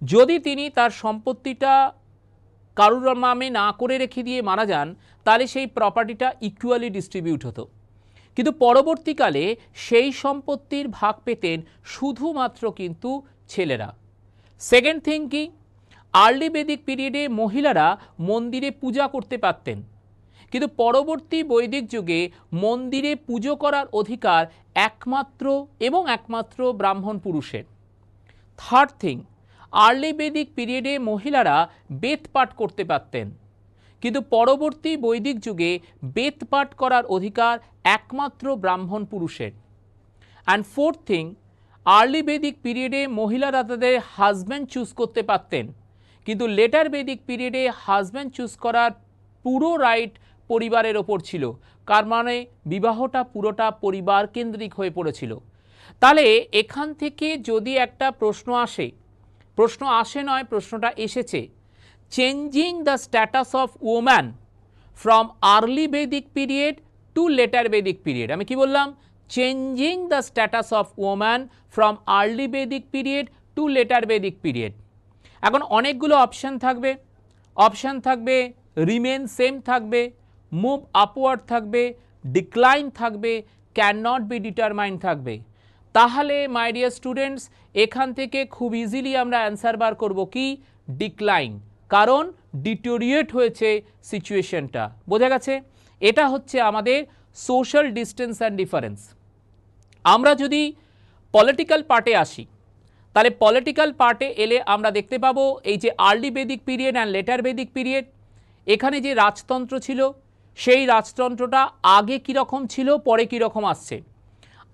যদি তিনি তার সম্পত্তিটা কারুর নামে না করে রেখে দিয়ে মারা যান, তাহলে সেই প্রপার্টিটা ইকুয়ালি ডিস্ট্রিবিউট হতো। কিন্তু পরবর্তীকালে সেই সম্পত্তির ভাগ পেতেন শুধুমাত্র কিন্তু ছেলেরা। সেকেন্ড থিং কি? আর্লি বেদিক পিরিয়ডে মহিলারা মন্দিরে পূজা করতে পারতেন, কিন্তু পরবর্তী বৈদিক যুগে মন্দিরে পুজো করার অধিকার একমাত্র এবং একমাত্র ব্রাহ্মণ পুরুষের। থার্ড থিং, আর্লি বেদিক পিরিয়ডে মহিলারা বেদ পাঠ করতে পারতেন, কিন্তু পরবর্তী বৈদিক যুগে বেদ পাঠ করার অধিকার একমাত্র ব্রাহ্মণ পুরুষের। অ্যান্ড ফোর্থ থিং, আর্লি বেদিক পিরিয়ডে মহিলারা তাদের হাজব্যান্ড চুজ করতে পারতেন, কিন্তু লেটার বেদিক পিরিয়ডে হাজব্যান্ড চুজ করার পুরো রাইট পরিবারের ওপর ছিল। কার মানে বিবাহটা পুরোটা পরিবার কেন্দ্রিক হয়ে পড়েছিল। তাহলে এখান থেকে যদি একটা প্রশ্ন আসে নয়, প্রশ্নটা এসেছে, changing the status of woman from early Vedic period to later Vedic period. আমি কি বললাম? Changing the status of woman from early Vedic period to later Vedic period. এখন অনেকগুলো অপশান থাকবে রিমেন সেম থাকবে, মুভ আপওয়ার্ড থাকবে, ডিক্লাইন থাকবে, ক্যান নট বি ডিটারমাইন থাকবে। তাহলে মাই ডিয়ার স্টুডেন্টস, এখান থেকে খুব ইজিলি আমরা অ্যান্সার বার করব কি? ডিক্লাইন, কারণ ডিটোরিয়েট হয়েছে সিচুয়েশনটা। বোঝা গেছে? এটা হচ্ছে আমাদের সোশ্যাল ডিস্টেন্স অ্যান্ড ডিফারেন্স। আমরা যদি পলিটিক্যাল পার্টে আসি, তাহলে পলিটিক্যাল পার্টে এলে আমরা দেখতে পাবো এই যে early Vedic period and later Vedic period, এখানে যে রাজতন্ত্র ছিল সেই রাজতন্ত্রটা আগে কীরকম ছিল, পরে কীরকম আসছে।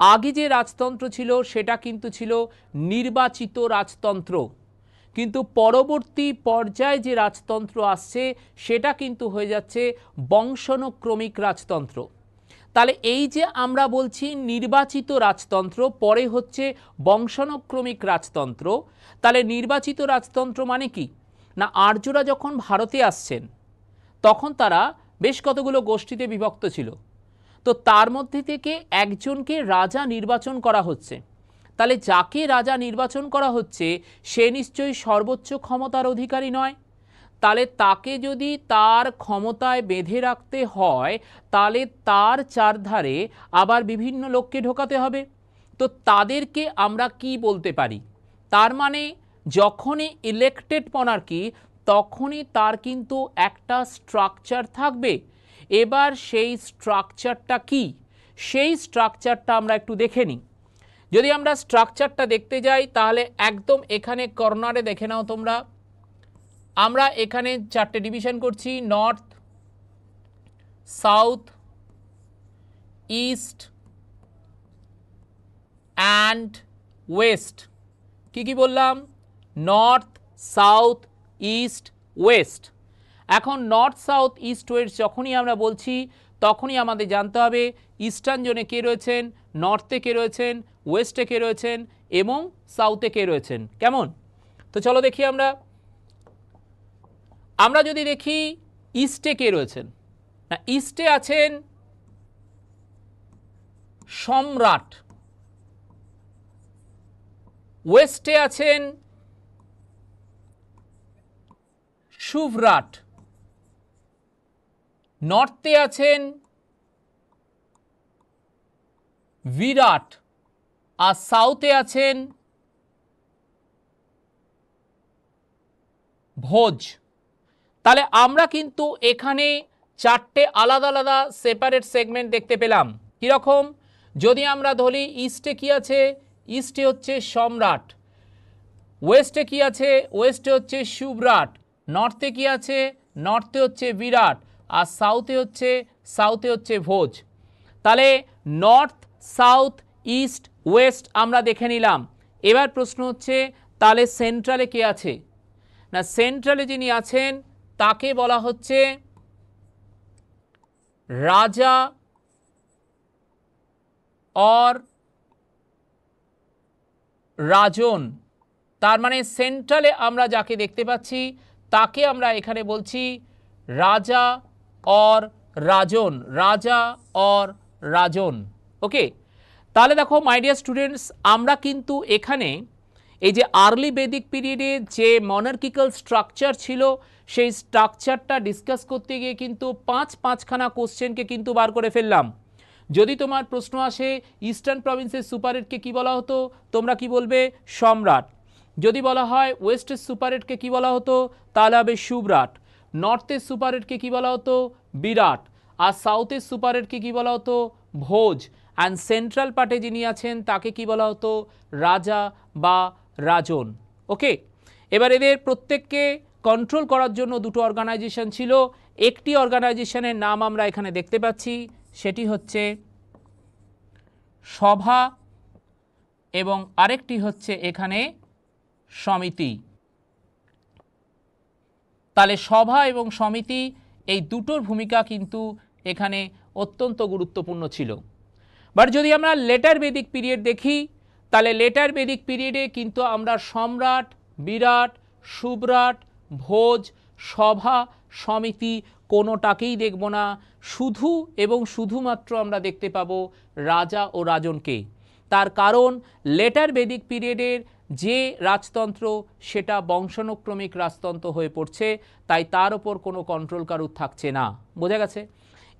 আগে যে রাজতন্ত্র ছিল সেটা কিন্তু ছিল নির্বাচিত রাজতন্ত্র, কিন্তু পরবর্তী পর্যায়ে যে রাজতন্ত্র আসছে সেটা কিন্তু হয়ে যাচ্ছে বংশানুক্রমিক রাজতন্ত্র। তাহলে এই যে আমরা বলছি নির্বাচিত রাজতন্ত্র, পরে হচ্ছে বংশানুক্রমিক রাজতন্ত্র। তাহলে নির্বাচিত রাজতন্ত্র মানে কি না, আর্যরা যখন ভারতে আসছেন তখন তারা বেশ কতগুলো গোষ্ঠীতে বিভক্ত ছিল, তো তার মধ্যে থেকে একজনকে রাজা নির্বাচন করা হচ্ছে। তাহলে যাকে রাজা নির্বাচন করা হচ্ছে সে নিশ্চয়ই সর্বোচ্চ ক্ষমতার অধিকারী নয়। তাহলে তাকে যদি তার ক্ষমতায় বেঁধে রাখতে হয়, তাহলে তার চারধারে আবার বিভিন্ন লোককে ঢোকাতে হবে। তো তাদেরকে আমরা কি বলতে পারি? তার মানে যখনই ইলেক্টেড মনার্কি তখনই তার কিন্তু একটা স্ট্রাকচার থাকবে। এবার সেই স্ট্রাকচারটা কি, সেই স্ট্রাকচারটা আমরা একটু দেখে নিই। যদি আমরা স্ট্রাকচারটা দেখতে যাই তাহলে একদম এখানে কর্নারে দেখে নাও তোমরা, আমরা এখানে চারটে ডিভিশন করছি, north, south, east and West. কি কি বললাম? North, south, east, West. এখন নর্থ, সাউথ, ইস্ট, ওয়েস্ট যখনই আমরা বলছি তখনই আমাদের জানতে হবে ইস্টার্ন জোনে কে রয়েছেন, নর্থে কে রয়েছেন, ওয়েস্টে কে রয়েছেন এবং সাউথে কে রয়েছেন। কেমন? তো চলো দেখি আমরা যদি দেখি ইস্টে কে রয়েছেন, না ইস্টে আছেন সম্রাট, ওয়েস্টে আছেন শুভরাট, নর্থে আছেন বিরাট, আর সাউথে আছেন ভোজ। তাহলে আমরা কিন্তু এখানে চারটে আলাদা আলাদা সেপারেট সেগমেন্ট দেখতে পেলাম। কীরকম? যদি আমরা ধরি ইস্টে কি আছে, ইস্টে হচ্ছে সম্রাট, ওয়েস্টে কি আছে, ওয়েস্টে হচ্ছে শুভরাট, নর্থে কি আছে, নর্থে হচ্ছে বিরাট, আর সাউথে হচ্ছে ভোজ। তাহলে নর্থ, সাউথ, ইস্ট, ওয়েস্ট আমরা দেখে নিলাম। এবার প্রশ্ন হচ্ছে তাহলে সেন্ট্রালে কে আছে, না সেন্ট্রালে যিনি আছেন তাকে বলা হচ্ছে রাজা और রাজন। তার মানে সেন্ট্রালে আমরা যাকে দেখতে পাচ্ছি তাকে আমরা এখানে বলছি রাজা और রাজন, রাজা और রাজন। ওকে, তাহলে দেখো মাই ডিয়ার স্টুডেন্টস, আমরা কিন্তু এখানে এই যে আর্লি বেদিক পিরিয়ডে যে মনার্কিক্যাল স্ট্রাকচার ছিল সেই স্ট্রাকচারটা ডিসকাস করতে গিয়ে কিন্তু পাঁচখানা কোশ্চেনকে কিন্তু বার করে ফেললাম। যদি তোমার প্রশ্ন আসে ইস্টার্ন প্রভিন্সের সুপারহেডকে কি বলা হতো, তোমরা কি বলবে? সম্রাট। যদি বলা হয় ওয়েস্টের সুপারহেডকে কি বলা হতো, তাহলে হবে শুভরাট। নর্থের সুপারহেডকে কি বলা হতো? বিরাট। আর সাউথের সুপারহেডকে কি বলা হতো? ভোজ। অ্যান্ড সেন্ট্রাল পার্টে যিনি আছেন তাকে কি বলা হতো? রাজা বা রাজন। ওকে, এবার এদের প্রত্যেককে কন্ট্রোল করার জন্য দুটো অর্গানাইজেশন ছিল। একটি অর্গানাইজেশনের নাম আমরা এখানে দেখতে পাচ্ছি, সেটি হচ্ছে সভা এবং আরেকটি হচ্ছে এখানে সমিতি। তাহলে সভা এবং সমিতি এই দুটোর ভূমিকা কিন্তু এখানে অত্যন্ত গুরুত্বপূর্ণ ছিল। বাট যদি আমরা লেটার বেদিক পিরিয়ড দেখি তাহলে লেটার বেদিক পিরিয়ডে কিন্তু আমরা সম্রাট, বিরাট, শুভরাট, ভোজ, সভা, সমিতি কোনোটাকেই দেখব না, শুধু এবং শুধুমাত্র আমরা দেখতে পাবো রাজা ও রাজনকে। তার কারণ লেটার বেদিক পিরিয়ডের যে রাজতন্ত্র সেটা বংশানুক্রমিক রাজতন্ত্র হয়ে পড়ছে, তাই তার ওপর কোনো কন্ট্রোল কারুর থাকছে না। বোঝা গেছে?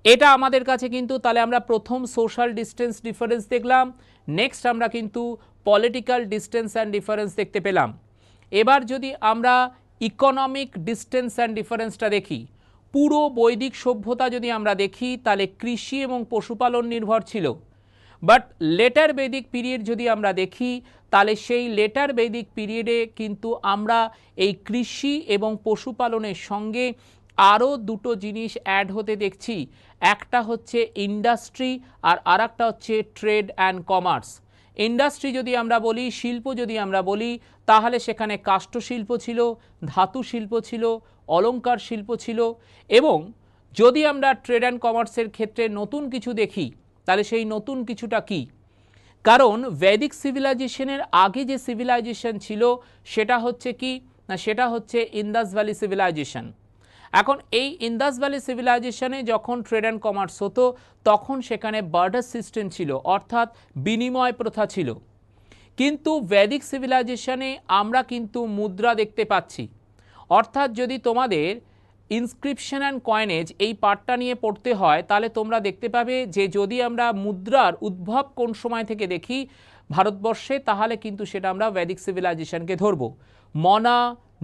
এটা আমাদের কাছে কিন্তু তাহলে আমরা প্রথম সোশ্যাল ডিস্টেন্স ডিফারেন্স দেখলাম, নেক্সট আমরা কিন্তু পলিটিক্যাল ডিস্টেন্স অ্যান্ড ডিফারেন্স দেখতে পেলাম। এবার যদি আমরা ইকোনমিক ডিস্টেন্স অ্যান্ড ডিফারেন্সটা দেখি, পুরো বৈদিক সভ্যতা যদি আমরা দেখি তাহলে কৃষি এবং পশুপালন নির্ভর ছিল। বাট লেটার বেদিক পিরিয়ড যদি আমরা দেখি তাহলে সেই লেটার বেদিক পিরিয়ডে কিন্তু আমরা এই কৃষি এবং পশুপালনের সঙ্গে আরও দুটো জিনিস অ্যাড হতে দেখছি। একটা হচ্ছে ইন্ডাস্ট্রি আর আরেকটা হচ্ছে ট্রেড অ্যান্ড কমার্স। ইন্ডাস্ট্রি যদি আমরা বলি, শিল্প যদি আমরা বলি, তাহলে সেখানে কাষ্ঠশিল্প ছিল, ধাতু শিল্প ছিল, অলংকার শিল্প ছিল। এবং যদি আমরা ট্রেড অ্যান্ড কমার্সের ক্ষেত্রে নতুন কিছু দেখি তাহলে সেই নতুন কিছুটা কি? কারণ বৈদিক সিভিলাইজেশনের আগে যে সিভিলাইজেশন ছিল সেটা হচ্ছে কি না, সেটা হচ্ছে ইন্দাস ভ্যালি সিভিলাইজেশন। এখন এই ইন্দাস ভ্যালি সিভিলাইজেশনে যখন ট্রেড অ্যান্ড কমার্স হতো তখন সেখানে বার্টার সিস্টেম ছিল, অর্থাৎ বিনিময় প্রথা ছিল। কিন্তু বৈদিক সিভিলাইজেশনে আমরা কিন্তু মুদ্রা দেখতে পাচ্ছি। অর্থাৎ যদি তোমাদের ইনস্ক্রিপশন অ্যান্ড কয়েনেজ এই পার্টটা নিয়ে পড়তে হয় তাহলে তোমরা দেখতে পাবে যে যদি আমরা মুদ্রার উদ্ভব কোন সময় থেকে দেখি ভারতবর্ষে, তাহলে কিন্তু সেটা আমরা বৈদিক সিভিলাইজেশনকে ধরব। মনা,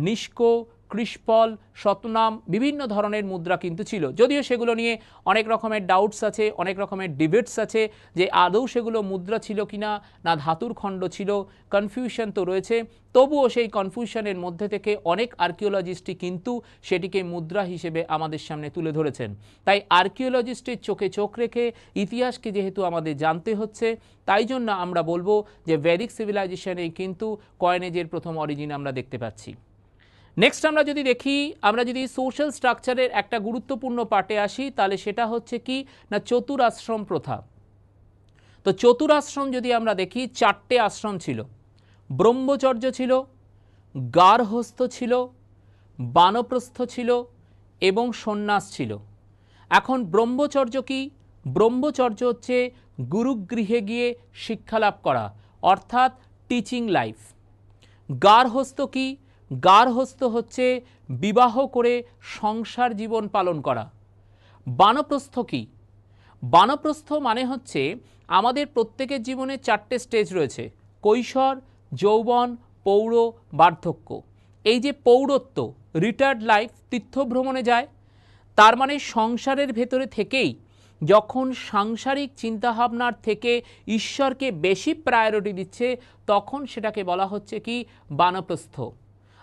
নিষ্কো, কৃষ্পল, শতনাম বিভিন্ন ধরনের মুদ্রা কিন্তু ছিল। যদিও সেগুলো নিয়ে অনেক রকমের ডাউটস আছে, অনেক রকমের ডিবেটস আছে যে আদৌ সেগুলো মুদ্রা ছিল কিনা না ধাতুর খণ্ড ছিল, কনফিউশন তো রয়েছে। তবুও সেই কনফিউশনের মধ্যে থেকে অনেক আর্কিওলজিস্টই কিন্তু সেটিকে মুদ্রা হিসেবে আমাদের সামনে তুলে ধরেছেন। তাই আর্কিওলজিস্টের চোখে চোখ রেখে ইতিহাসকে যেহেতু আমাদের জানতে হচ্ছে, তাই জন্য আমরা বলবো যে ভেদিক সিভিলাইজেশনে কিন্তু কয়েনেজের প্রথম অরিজিন আমরা দেখতে পাচ্ছি। নেক্সট আমরা যদি দেখি, আমরা যদি সোশ্যাল স্ট্রাকচারের একটা গুরুত্বপূর্ণ পার্টে আসি, তাহলে সেটা হচ্ছে কি না চতুরাশ্রম প্রথা। তো চতুরাশ্রম যদি আমরা দেখি, 4টে আশ্রম ছিল। ব্রহ্মচর্য ছিল, গার্হস্থ ছিল, বানপ্রস্থ ছিল এবং সন্ন্যাস ছিল। এখন ব্রহ্মচর্য কি? ব্রহ্মচর্য হচ্ছে গুরুগৃহে গিয়ে শিক্ষালাভ করা, অর্থাৎ টিচিং লাইফ। গার্হস্থ কি? গার্হস্থ হচ্ছে বিবাহ করে সংসার জীবন পালন করা। বানপ্রস্থ কি? বানপ্রস্থ মানে হচ্ছে আমাদের প্রত্যেকের জীবনে 4টে স্টেজ রয়েছে: কৈশোর, যৌবন, পৌর, বার্ধক্য। এই যে পৌরত্ব, রিটায়ার্ড লাইফ, তীর্থভ্রমণে যায়, তার মানে সংসারের ভেতরে থেকেই যখন সাংসারিক চিন্তাভাবনার থেকে ঈশ্বরকে বেশি প্রায়োরিটি দিচ্ছে, তখন সেটাকে বলা হচ্ছে কি বানপ্রস্থ।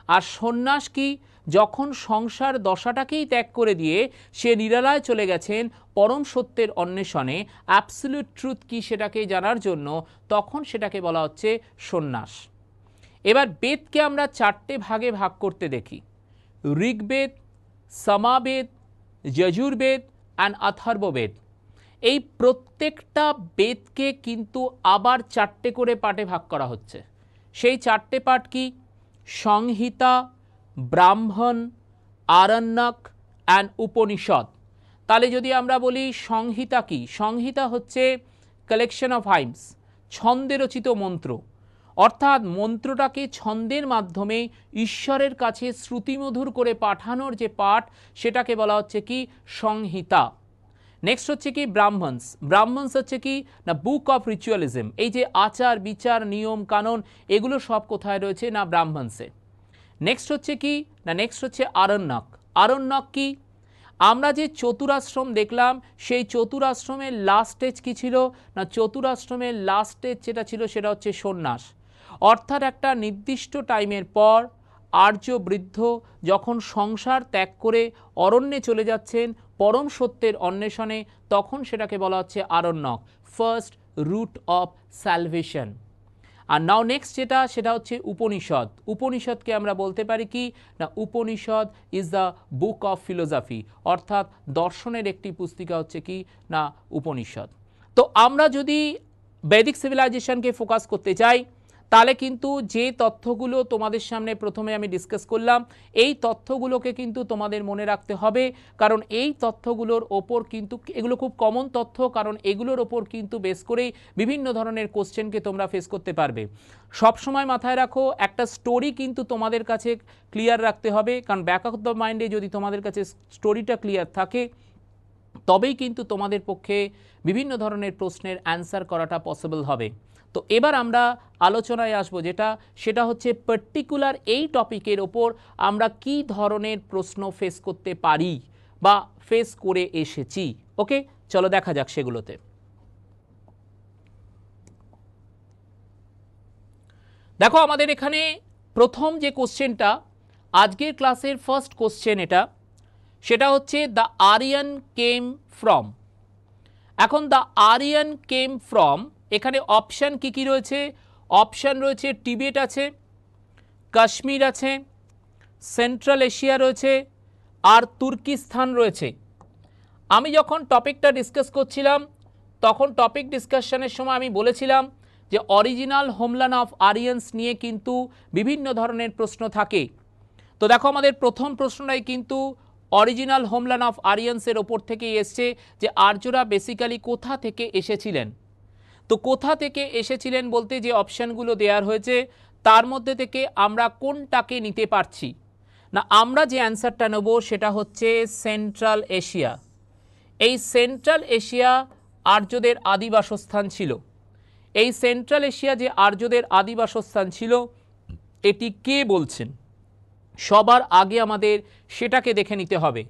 আর সন্ন্যাস কি? যখন সংসার দশাটাকেই ত্যাগ করে দিয়ে সে নিরালায় চলে গেছেন পরম সত্যের অন্বেষণে, অ্যাবসলিউট ট্রুথ কি সেটাকে জানার জন্য, তখন সেটাকে বলা হচ্ছে সন্ন্যাস। এবার বেদকে আমরা 4টে ভাগে ভাগ করতে দেখি: ঋগ্বেদ, সামাবেদ, যজুর্বেদ অ্যান্ড অথর্ববেদ। এই প্রত্যেকটা বেদকে কিন্তু আবার 4টে করে পার্টে ভাগ করা হচ্ছে। সেই 4টে পার্ট কি? সংহিতা, ব্রাহ্মণ, আরণ্যক অ্যান্ড উপনিষদ। তাহলে যদি আমরা বলি সংহিতা কি? সংহিতা হচ্ছে কালেকশন অফ হাইমস, ছন্দে রচিত মন্ত্র, অর্থাৎ মন্ত্রটাকে ছন্দের মাধ্যমে ঈশ্বরের কাছে শ্রুতিমধুর করে পাঠানোর যে পাঠ, সেটাকে বলা হচ্ছে কি সংহিতা। নেক্সট হচ্ছে কি ব্রাহ্মণস। ব্রাহ্মণস হচ্ছে কি না বুক অফ রিচুয়ালিজম। এই যে আচার বিচার নিয়ম কানুন, এগুলো সব কোথায় রয়েছে না ব্রাহ্মণসে। নেক্সট হচ্ছে কি না নেক্সট হচ্ছে আরণ্যক। আরণ্যক কি? আমরা যে চতুরাশ্রম দেখলাম, সেই চতুরাশ্রমের লাস্ট স্টেজ কি ছিল না চতুরাশ্রমের লাস্ট স্টেজ যেটা ছিল সেটা হচ্ছে সন্ন্যাস। অর্থাৎ একটা নির্দিষ্ট টাইমের পর আর্য বৃদ্ধ যখন সংসার ত্যাগ করে অরণ্যে চলে যাচ্ছেন পরম সত্যের অন্বেষণে, তখন সেটাকে বলা হচ্ছে Aranyaka, first route of salvation. আর নাও নেক্সট যেটা, সেটা হচ্ছে উপনিষদ। উপনিষদকে আমরা বলতে পারি কি না Upanishad is the book of philosophy, অর্থাৎ দর্শনের একটি পুস্তিকা হচ্ছে কি না উপনিষদ। তো আমরা যদি বৈদিক সিভিলাইজেশনকে ফোকাস করতে চাই, তাহলে কিন্তু যে তথ্যগুলো তোমাদের সামনে প্রথমে আমি ডিসকাস করলাম, এই তথ্যগুলোকে কিন্তু তোমাদের মনে রাখতে হবে, কারণ এই তথ্যগুলোর ওপর কিন্তু, এগুলো খুব কমন তথ্য, কারণ এগুলোর ওপর কিন্তু বেস করেই বিভিন্ন ধরনের কোশ্চেনকে তোমরা ফেস করতে পারবে। সবসময় মাথায় রাখো, একটা স্টোরি কিন্তু তোমাদের কাছে ক্লিয়ার রাখতে হবে, কারণ ব্যাক অফ দ্য মাইন্ডে যদি তোমাদের কাছে স্টোরিটা ক্লিয়ার থাকে, তবেই কিন্তু তোমাদের পক্ষে বিভিন্ন ধরনের প্রশ্নের অ্যান্সার করাটা পসিবল হবে। তো এবার আমরা আলোচনায় আসবো সেটা হচ্ছে পার্টিকুলার এই টপিকের ওপর আমরা কি ধরনের প্রশ্ন ফেস করতে পারি বা ফেস করে এসেছি। ওকে, চলো দেখা যাক সেগুলোতে। দেখো, আমাদের এখানে প্রথম যে কোশ্চেনটা, আজকের ক্লাসের ফার্স্ট কোশ্চেন এটা, সেটা হচ্ছে দ্য আরিয়ান কেম ফ্রম। এখন দ্য আরিয়ান কেম ফ্রম, এখানে অপশান কি কি রয়েছে? অপশান রয়েছে টিবেট আছে, কাশ্মীর আছে, সেন্ট্রাল এশিয়া রয়েছে, আর তুর্কিস্তান রয়েছে। আমি যখন টপিকটা ডিসকাস করছিলাম, তখন টপিক ডিসকাশনের সময় আমি বলেছিলাম যে অরিজিনাল হোমল্যান্ড অফ আরিয়ান্স নিয়ে কিন্তু বিভিন্ন ধরনের প্রশ্ন থাকে। তো দেখো, আমাদের প্রথম প্রশ্নটাই কিন্তু অরিজিনাল হোমল্যান্ড অফ আরিয়ান্সের ওপর থেকেই এসছে, যে আর্যরা বেসিক্যালি কোথা থেকে এসেছিলেন। তো কোথা থেকে এসেছিলেন বলতে যে অপশানগুলো দেওয়ার হয়েছে, তার মধ্যে থেকে আমরা কোনটাকে নিতে পারছি না, আমরা যে অ্যান্সারটা নেব সেটা হচ্ছে সেন্ট্রাল এশিয়া। এই সেন্ট্রাল এশিয়া আর্যদের আদিবাসস্থান ছিল। এই সেন্ট্রাল এশিয়া যে আর্যদের আদিবাসস্থান ছিল, এটি কে বলছেন? সবার আগে আমাদের সেটাকে দেখে নিতে হবে।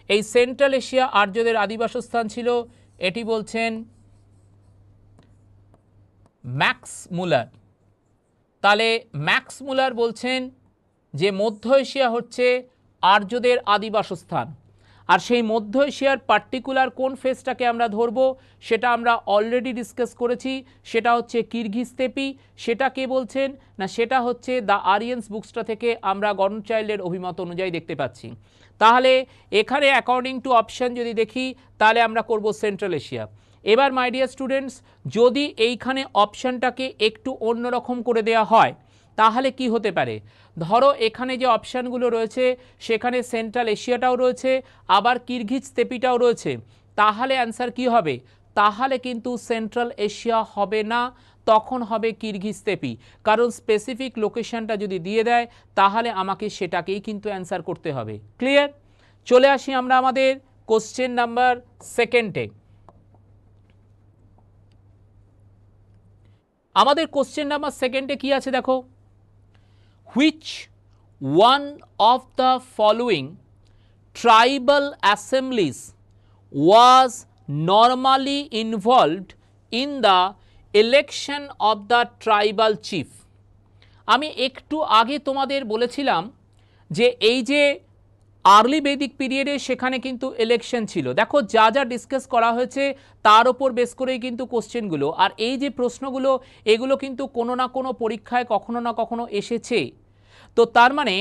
এই সেন্ট্রাল এশিয়া আর্যদের আদিবাসস্থান ছিল, এটি বলছেন ম্যাক্স মুলার। তাহলে ম্যাক্স মুলার বলছেন যে মধ্য এশিয়া হচ্ছে আর্যদের আদিবাসস্থান। আর সেই মধ্য এশিয়ার পার্টিকুলার কোন ফেজটাকে আমরা ধরব সেটা আমরা অলরেডি ডিসকাস করেছি, সেটা হচ্ছে কিরগিজ স্টেপি। সেটা কে বলছেন না, সেটা হচ্ছে দ্য আরিয়ান্স বুকসটা থেকে আমরা গর্ডন চাইল্ডের অভিমত অনুযায়ী দেখতে পাচ্ছি। তাহলে এখানে অ্যাকর্ডিং টু অপশান যদি দেখি তাহলে আমরা করব সেন্ট্রাল এশিয়া। এবার মাই ডিয়ার স্টুডেন্টস, যদি এইখানে অপশানটাকে একটু অন্যরকম করে দেওয়া হয় তাহলে কি হতে পারে? ধরো এখানে যে অপশানগুলো রয়েছে সেখানে সেন্ট্রাল এশিয়াটাও রয়েছে, আবার কিরগিজ স্টেপিটাও রয়েছে, তাহলে অ্যান্সার কি হবে? তাহলে কিন্তু সেন্ট্রাল এশিয়া হবে না, তখন হবে কিরগিজ স্টেপি। কারণ স্পেসিফিক লোকেশনটা যদি দিয়ে দেয় তাহলে আমাকে সেটাকেই কিন্তু অ্যান্সার করতে হবে। ক্লিয়ার? চলে আসি আমরা আমাদের কোশ্চেন নাম্বার সেকেন্ডে। আমাদের কোশ্চেন নাম্বার সেকেন্ডে কি আছে দেখো, which one of the following tribal assemblies was normally involved in the election of the tribal chief? আমি একটু আগে তোমাদের বলেছিলাম যে এই যে আর্লি বৈদিক পিরিয়ডে সেখানে কিন্তু ইলেকশন ছিল। দেখো যা যা ডিসকাস করা হয়েছে তার ওপর বেস করেই কিন্তু কোশ্চেনগুলো, আর এই যে প্রশ্নগুলো এগুলো কিন্তু কোনো না কোনো পরীক্ষায় কখনো না কখনো এসেছে। তো তার মানে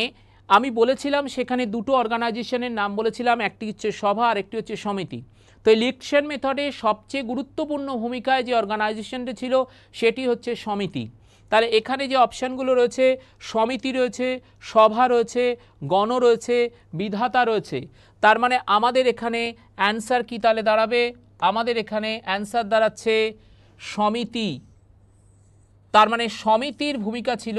আমি বলেছিলাম সেখানে দুটো অর্গানাইজেশনের নাম বলেছিলাম, একটি হচ্ছে সভা আর একটি হচ্ছে সমিতি। তো ইলেকশন মেথডে সবচেয়ে গুরুত্বপূর্ণ ভূমিকায় যে অর্গানাইজেশনটি ছিল সেটি হচ্ছে সমিতি। তাহলে এখানে যে অপশানগুলো রয়েছে, সমিতি রয়েছে, সভা রয়েছে, গণ রয়েছে, বিধাতা রয়েছে। তার মানে আমাদের এখানে অ্যান্সার কি তাহলে দাঁড়াবে? আমাদের এখানে অ্যান্সার দাঁড়াচ্ছে সমিতি। তার মানে সমিতির ভূমিকা ছিল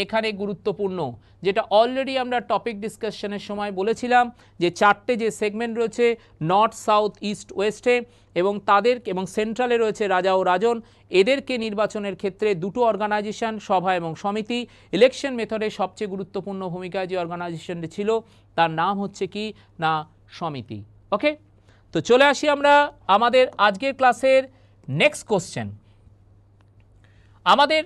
এখানে গুরুত্বপূর্ণ, যেটা অলরেডি আমরা টপিক ডিসকাশনের সময় বলেছিলাম যে চারটে যে সেগমেন্ট রয়েছে নর্থ, সাউথ, ইস্ট, ওয়েস্টে, এবং তাদের এবং সেন্ট্রালে রয়েছে রাজা ও রাজন, এদেরকে নির্বাচনের ক্ষেত্রে দুটো অর্গানাইজেশন সভা এবং সমিতি। ইলেকশন মেথডে সবচেয়ে গুরুত্বপূর্ণ ভূমিকায় যে অর্গানাইজেশনটি ছিল তার নাম হচ্ছে কি না সমিতি। ওকে, তো চলে আসি আমরা আমাদের আজকের ক্লাসের নেক্সট কোশ্চেন। আমাদের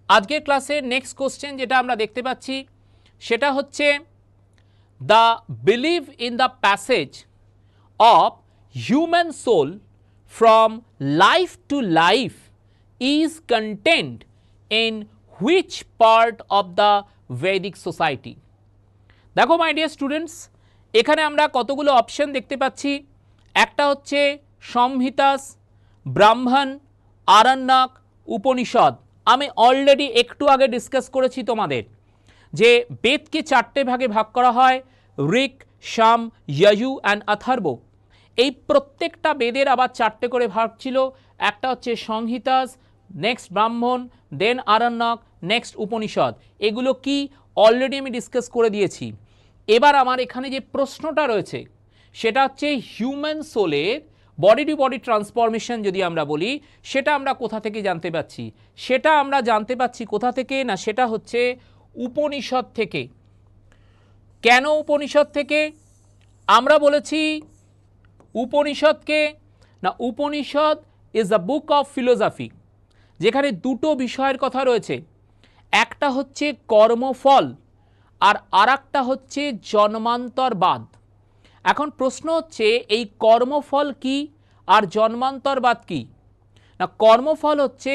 আজকের ক্লাসের নেক্সট কোশ্চেন যেটা আমরা দেখতে পাচ্ছি সেটা হচ্ছে the believe in the passage of human soul from life to life is content in which part of the Vedic society? দেখো মাই ডিয়ার স্টুডেন্টস, এখানে আমরা কতগুলো অপশন দেখতে পাচ্ছি। একটা হচ্ছে সংহিতাস, ব্রাহ্মণ, আরণ্যক, উপনিষদ। আমি অলরেডি একটু আগে ডিসকাস করেছি তোমাদের যে বেদকে চারটে ভাগে ভাগ করা হয়, ঋক, সাম, যজু অ্যান্ড অথর্ব। এই প্রত্যেকটা বেদের আবার চারটে করে ভাগ ছিল। একটা হচ্ছে সংহিতাস, নেক্সট ব্রাহ্মণ, দেন আরণ্যক, নেক্সট উপনিষদ। এগুলো কি অলরেডি আমি ডিসকাস করে দিয়েছি। এবার আমার এখানে যে প্রশ্নটা রয়েছে সেটা হচ্ছে হিউম্যান সোলের বডি টু বডি ট্রান্সফরমেশন যদি আমরা বলি, সেটা আমরা কোথা থেকে জানতে পাচ্ছি? সেটা আমরা জানতে পাচ্ছি কোথা থেকে না, সেটা হচ্ছে উপনিষদ থেকে। কেন উপনিষদ থেকে? আমরা বলেছি উপনিষদকে না, Upanishad is a book of philosophy, যেখানে দুটো বিষয়ের কথা রয়েছে। একটা হচ্ছে কর্মফল আর আরেকটা হচ্ছে জন্মান্তরবাদ। এখন প্রশ্ন হচ্ছে এই কর্মফল কি আর জন্মান্তরবাদ কি? না, কর্মফল হচ্ছে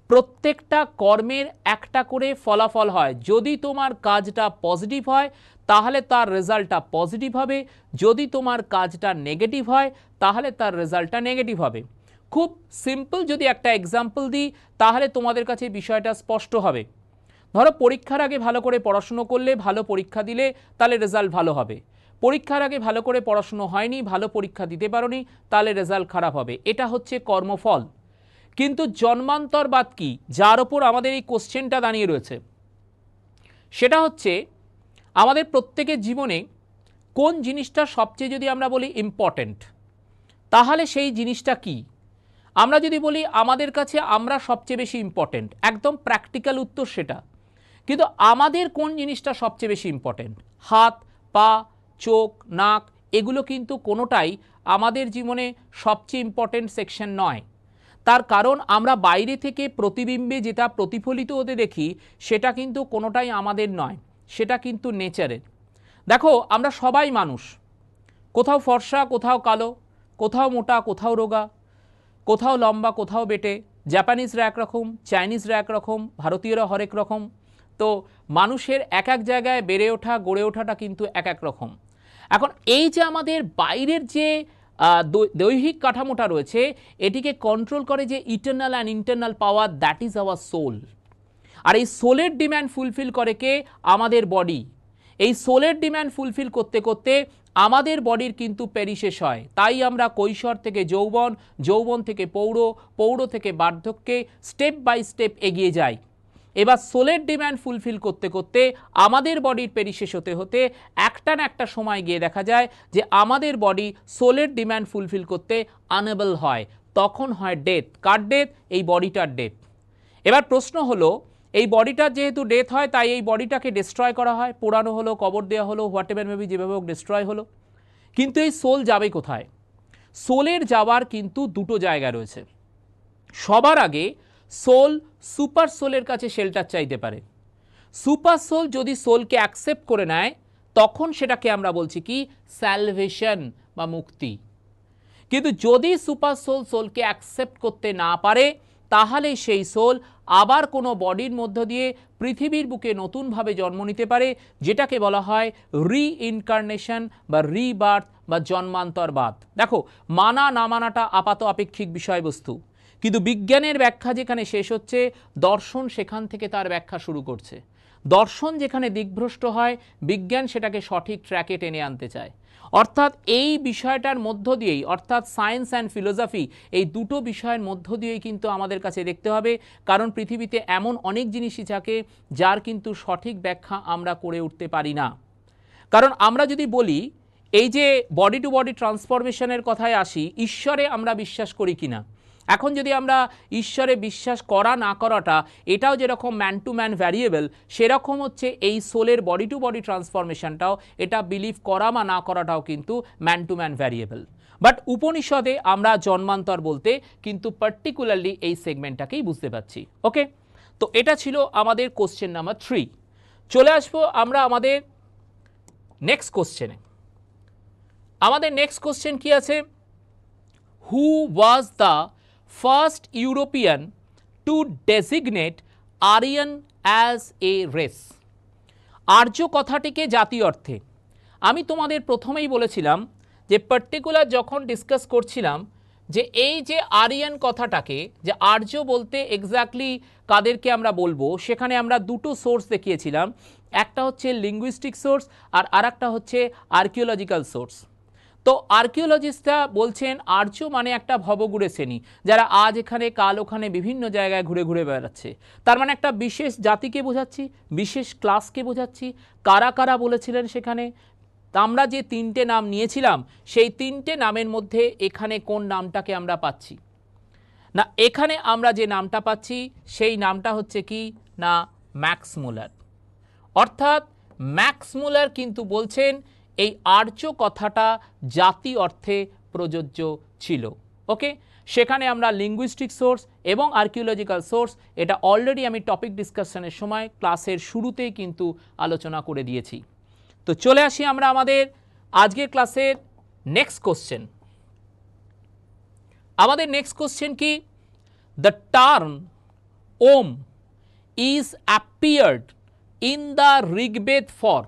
প্রত্যেকটা কর্মের একটা করে ফলাফল হয়। যদি তোমার কাজটা পজিটিভ হয় তাহলে তার রেজাল্টটা পজিটিভ হবে, যদি তোমার কাজটা নেগেটিভ হয় তাহলে তার রেজাল্টটা নেগেটিভ হবে। খুব সিম্পল যদি একটা এক্সাম্পল দিই তাহলে তোমাদের কাছে বিষয়টা স্পষ্ট হবে। ধরো পরীক্ষার আগে ভালো করে পড়াশুনো করলে, ভালো পরীক্ষা দিলে তাহলে রেজাল্ট ভালো হবে। পরীক্ষার আগে ভালো করে পড়াশুনো হয়নি, ভালো পরীক্ষা দিতে পারোনি, তাহলে রেজাল্ট খারাপ হবে। এটা হচ্ছে কর্মফল। কিন্তু জন্মান্তরবাদ কি, যার ওপর আমাদের এই কোশ্চেনটা দাঁড়িয়ে রয়েছে, সেটা হচ্ছে আমাদের প্রত্যেকের জীবনে কোন জিনিসটা সবচেয়ে যদি আমরা বলি ইম্পর্ট্যান্ট, তাহলে সেই জিনিসটা কি? আমরা যদি বলি আমাদের কাছে আমরা সবচেয়ে বেশি ইম্পর্ট্যান্ট, একদম প্র্যাকটিক্যাল উত্তর সেটা। কিন্তু আমাদের কোন জিনিসটা সবচেয়ে বেশি ইম্পর্টেন্ট? হাত, পা, চোখ, নাক, এগুলো কিন্তু কোনোটাই আমাদের জীবনে সবচেয়ে ইম্পর্টেন্ট সেকশন নয়। তার কারণ আমরা বাইরে থেকে প্রতিবিম্বে যেটা প্রতিফলিত হতে দেখি সেটা কিন্তু কোনোটাই আমাদের নয়, সেটা কিন্তু নেচারের। দেখো, আমরা সবাই মানুষ, কোথাও ফর্সা, কোথাও কালো, কোথাও মোটা, কোথাও রোগা, কোথাও লম্বা, কোথাও বেটে। জাপানিজরা একরকম, চাইনিজরা একরকম, ভারতীয়রা হরেক রকম। তো মানুষের এক এক জায়গায় বেড়ে ওঠা, গড়ে ওঠাটা কিন্তু এক এক রকম। এখন এই যে আমাদের বাইরের যে দৈহিক কাঠামোটা রয়েছে, এটিকে কন্ট্রোল করে যে eternal and internal power, that is our soul. আর এই সোলের ডিম্যান্ড ফুলফিল করে কে? আমাদের বডি। এই সোলের ডিম্যান্ড ফুলফিল করতে করতে আমাদের বডির কিন্তু পেরিশেষ হয়। তাই আমরা কৈশোর থেকে যৌবন, যৌবন থেকে পৌঢ়, পৌঢ় থেকে বার্ধক্যে স্টেপ বাই স্টেপ এগিয়ে যাই। এবার সোলের ডিম্যান্ড ফুলফিল করতে করতে আমাদের বডির পেরিশেষ হতে হতে একটা না একটা সময় গিয়ে দেখা যায় যে আমাদের বডি সোলের ডিম্যান্ড ফুলফিল করতে আনএবল হয়। তখন হয় ডেথ। কার ডেথ? এই বডিটার ডেথ। এবার প্রশ্ন হলো, এই বডিটার যেহেতু ডেথ হয় তাই এই বডিটাকে ডিস্ট্রয় করা হয়, পোড়ানো হলো, কবর দেওয়া হলো, হোয়াট এভার মেবি, যেভাবে হোক ডিস্ট্রয় হলো। কিন্তু এই সোল যাবে কোথায়? সোলের যাওয়ার কিন্তু দুটো জায়গা রয়েছে। সবার আগে সোল সুপার সোলের কাছে শেল্টার চাইতে পারে। সুপার সোল যদি সোলকে অ্যাকসেপ্ট করে নেয় তখন সেটাকে আমরা বলছি কি? স্যালভেশন বা মুক্তি। কিন্তু যদি সুপার সোল সোলকে অ্যাকসেপ্ট করতে না পারে তাহলে সেই সোল আবার কোনো বডির মধ্য দিয়ে পৃথিবীর বুকে নতুনভাবে জন্ম নিতে পারে, যেটাকে বলা হয় রিইনকার্নেশন বা রিবার্থ বা জন্মান্তরবাদ। দেখো, মানা না মানাটা আপাত আপেক্ষিক বিষয়বস্তু, কিন্তু বিজ্ঞানের ব্যাখ্যা যেখানে শেষ হচ্ছে, দর্শন সেখান থেকে তার ব্যাখ্যা শুরু করছে। দর্শন যেখানে দিকভ্রষ্ট হয়, বিজ্ঞান সেটাকে সঠিক ট্র্যাকে টেনে আনতে চায়। অর্থাৎ এই বিষয়টার মধ্য দিয়েই, অর্থাৎ সায়েন্স অ্যান্ড ফিলোসফি, এই দুটো বিষয়ের মধ্য দিয়েই কিন্তু আমাদের কাছে দেখতে হবে। কারণ পৃথিবীতে এমন অনেক জিনিসই থাকে যার কিন্তু সঠিক ব্যাখ্যা আমরা করে উঠতে পারি না। কারণ আমরা যদি বলি, এই যে বডি টু বডি ট্রান্সফরমেশনের কথায় আসি, ঈশ্বরে আমরা বিশ্বাস করি কিনা। এখন যদি আমরা ঈশ্বরে বিশ্বাস করা না করাটা, এটাও যেরকম ম্যান টু ম্যান ভ্যারিয়েবল, সেরকম হচ্ছে এই সোলের বডি টু বডি ট্রান্সফরমেশনটাও, এটা বিলিভ করা বা না করাটাও কিন্তু man to man variable. But উপনিষদে আমরা জন্মান্তর বলতে কিন্তু পার্টিকুলারলি এই সেগমেন্টটাকেই বুঝতে পারছি। ওকে, তো এটা ছিল আমাদের কোশ্চেন নাম্বার 3। চলে আসবো আমরা আমাদের নেক্সট কোশ্চেনে। আমাদের নেক্সট কোশ্চেন কি আছে? Who was the first European to designate Aryan as a race? আর্য কথাটিকে জাতি অর্থে, আমি তোমাদের প্রথমেই বলেছিলাম যে পার্টিকুলার যখন ডিসকাস করছিলাম যে এই যে আরিয়ান কথাটাকে, যে আর্য বলতে এক্স্যাক্টলি কাদেরকে আমরা বলবো, সেখানে আমরা দুটো সোর্স দেখিয়েছিলাম। একটা হচ্ছে লিঙ্গুইস্টিক সোর্স আর আরেকটা হচ্ছে আর্কিওলজিক্যাল সোর্স। তো আর্কিওলজিস্টরা বলছেন আর্য মানে একটা ভবঘুরে শ্রেণী, যারা আজ এখানে কাল ওখানে বিভিন্ন জায়গায় ঘুরে ঘুরে বেড়াচ্ছে। তার মানে একটা বিশেষ জাতিকে বোঝাচ্ছি, বিশেষ ক্লাসকে বোঝাচ্ছি। কারা কারা বলেছিলেন সেখানে? আমরা যে তিনটে নাম নিয়েছিলাম সেই তিনটে নামের মধ্যে এখানে কোন নামটাকে আমরা পাচ্ছি না? এখানে আমরা যে নামটা পাচ্ছি সেই নামটা হচ্ছে কি না? ম্যাক্স মুলার। অর্থাৎ ম্যাক্স মুলার কিন্তু বলছেন এই আর্য কথাটা জাতি অর্থে প্রযোজ্য ছিল। ওকে, সেখানে আমরা লিঙ্গুইস্টিক সোর্স এবং আর্কিওলজিক্যাল সোর্স, এটা অলরেডি আমি টপিক ডিসকাশনের সময় ক্লাসের শুরুতেই কিন্তু আলোচনা করে দিয়েছি। তো চলে আসি আমরা আমাদের আজকের ক্লাসের নেক্সট কোশ্চেন। আমাদের নেক্সট কোশ্চেন কি? The term Om is appeared in the Rigveda for.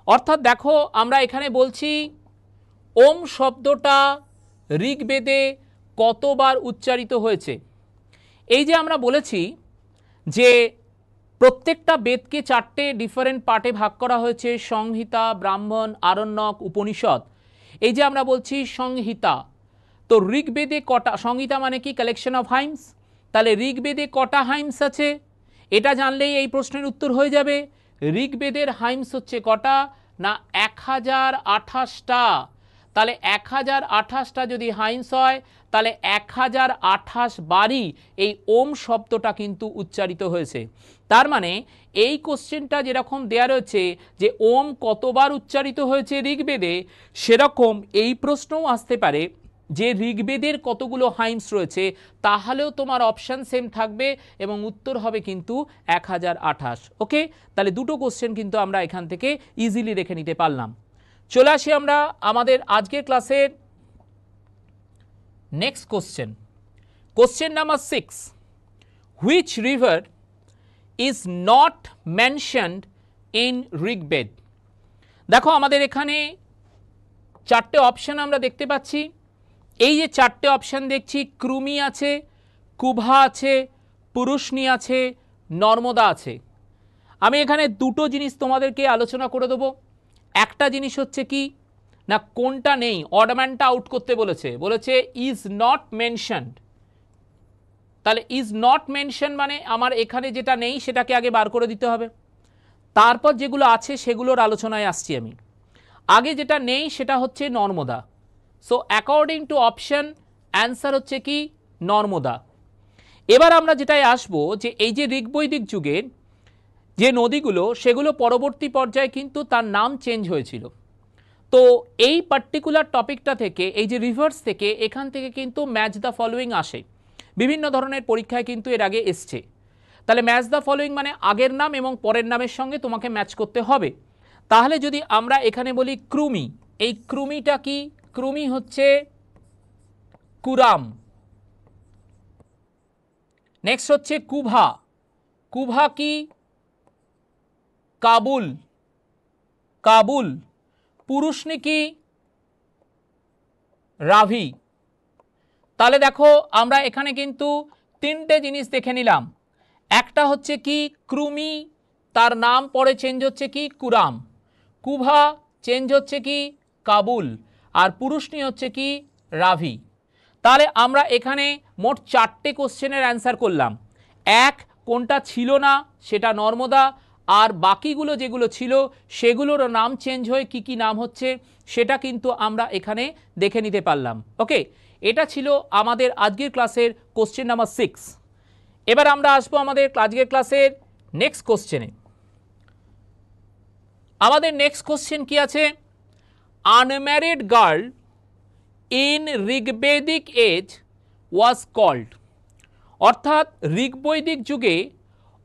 অর্থাৎ দেখো, আমরা এখানে বলছি ওম শব্দটা ঋগ্বেদে কতবার উচ্চারিত হয়েছে। এই যে আমরা বলেছি যে প্রত্যেকটা বেদকে চারটে ডিফারেন্ট পার্টে ভাগ করা হয়েছে, সংহিতা, ব্রাহ্মণ, আরণ্যক, উপনিষদ। এই যে আমরা বলছি সংহিতা, তো ঋগ্বেদে কটা? সংহিতা মানে কি? Collection of hymns. তাহলে ঋগ্বেদে কটা হাইমস আছে? এটা জানলেই এই প্রশ্নের উত্তর হয়ে যাবে। ঋগ্বেদের হাইমস হচ্ছে কটা না? 1028টা। তাহলে 1028টা যদি হাইমস হয় তাহলে 1028 বারই এই ওম শব্দটা কিন্তু উচ্চারিত হয়েছে। তার মানে এই কোশ্চেনটা যেরকম দেয়া রয়েছে যে ওম কতবার উচ্চারিত হয়েছে ঋগ্বেদে, সেরকম এই প্রশ্নও আসতে পারে যে ঋগ্বেদের কতগুলো হাইমস রয়েছে, তাহলেও তোমার অপশান সেম থাকবে এবং উত্তর হবে কিন্তু 1028। ওকে, তাহলে দুটো কোশ্চেন কিন্তু আমরা এখান থেকে ইজিলি রেখে নিতে পারলাম। চলে আসি আমরা আমাদের আজকের ক্লাসের next question. Question number 6, which river is not mentioned in Rigveda. দেখো আমাদের এখানে চারটে অপশান আমরা দেখতে পাচ্ছি। এই যে চারটে অপশান দেখছি, ক্রুমি আছে, কুভা আছে, পুরুষ্ণী আছে, নর্মদা আছে। আমি এখানে দুটো জিনিস তোমাদেরকে আলোচনা করে দেবো। একটা জিনিস হচ্ছে কি না, কোনটা নেই, অডম্যানটা আউট করতে বলেছে, বলেছে ইজ নট মেনশনড। তাহলে ইজ নট মেনশন মানে আমার এখানে যেটা নেই সেটাকে আগে বার করে দিতে হবে, তারপর যেগুলো আছে সেগুলোর আলোচনায় আসছি আমি। আগে যেটা নেই সেটা হচ্ছে Narmada. So according to option answer হচ্ছে কি নর্মদা। এবার আমরা যেটাই আসবো যে এই যে ঋগ্বৈদিক যুগের যে নদীগুলো সেগুলো পরবর্তী পর্যায়ে কিন্তু তার নাম চেঞ্জ হয়েছিল। তো এই পার্টিকুলার টপিকটা থেকে, এই যে রিভার্স থেকে, এখান থেকে কিন্তু ম্যাচ দ্য ফলোয়িং আসে, বিভিন্ন ধরনের পরীক্ষায় কিন্তু এর আগে এসছে। তাহলে ম্যাচ দ্য ফলোয়িং মানে আগের নাম এবং পরের নামের সঙ্গে তোমাকে ম্যাচ করতে হবে। তাহলে যদি আমরা এখানে বলি ক্রুমি, এই ক্রুমিটা কি? ক্রুমি হচ্ছে কুরাম। নেক্সট হচ্ছে কুভা, কুভা কি? কাবুল, কাবুল। পুরুষ্ণী কি? রাভি। তাহলে দেখো আমরা এখানে কিন্তু তিনটে জিনিস দেখে নিলাম। একটা হচ্ছে কি ক্রুমি, তার নাম পরে চেঞ্জ হচ্ছে কি কুরাম, কুভা চেঞ্জ হচ্ছে কি কাবুল, আর পুরুষ্ণী হচ্ছে কি রাভি। তাহলে আমরা এখানে মোট চারটে কোশ্চেনের অ্যান্সার করলাম। এক, কোনটা ছিল না সেটা নর্মদা, আর বাকিগুলো যেগুলো ছিল সেগুলোরও নাম চেঞ্জ হয়ে কি কি নাম হচ্ছে সেটা কিন্তু আমরা এখানে দেখে নিতে পারলাম। ওকে, এটা ছিল আমাদের আজকের ক্লাসের কোশ্চেন নাম্বার 6। এবার আমরা আসবো আমাদের আজকের ক্লাসের নেক্সট কোশ্চেনে। আমাদের নেক্সট কোশ্চেন কি আছে? Unmarried girl in Rigvedic age was called. অর্থাৎ ঋগ্বৈদিক যুগে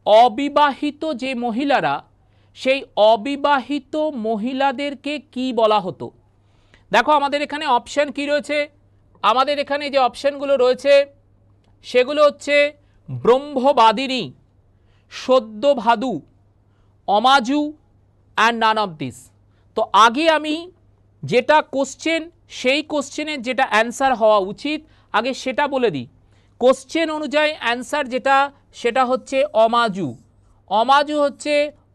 অবিবাহিত যে মহিলারা, সেই অবিবাহিত মহিলাদেরকে কি বলা হতো? দেখো আমাদের এখানে অপশান কি রয়েছে, আমাদের এখানে যে অপশানগুলো রয়েছে সেগুলো হচ্ছে ব্রহ্মবাদিনী, সদ্যভাদু, অমাজু অ্যান্ড নান অফ দিস। তো আগে আমি যেটা কোশ্চেন, সেই কোশ্চেনের যেটা অ্যান্সার হওয়া উচিত আগে সেটা বলে দিই। কোশ্চেন অনুযায়ী অ্যান্সার যেটা, সেটা হচ্ছে অমাজু। অমাজু হচ্ছে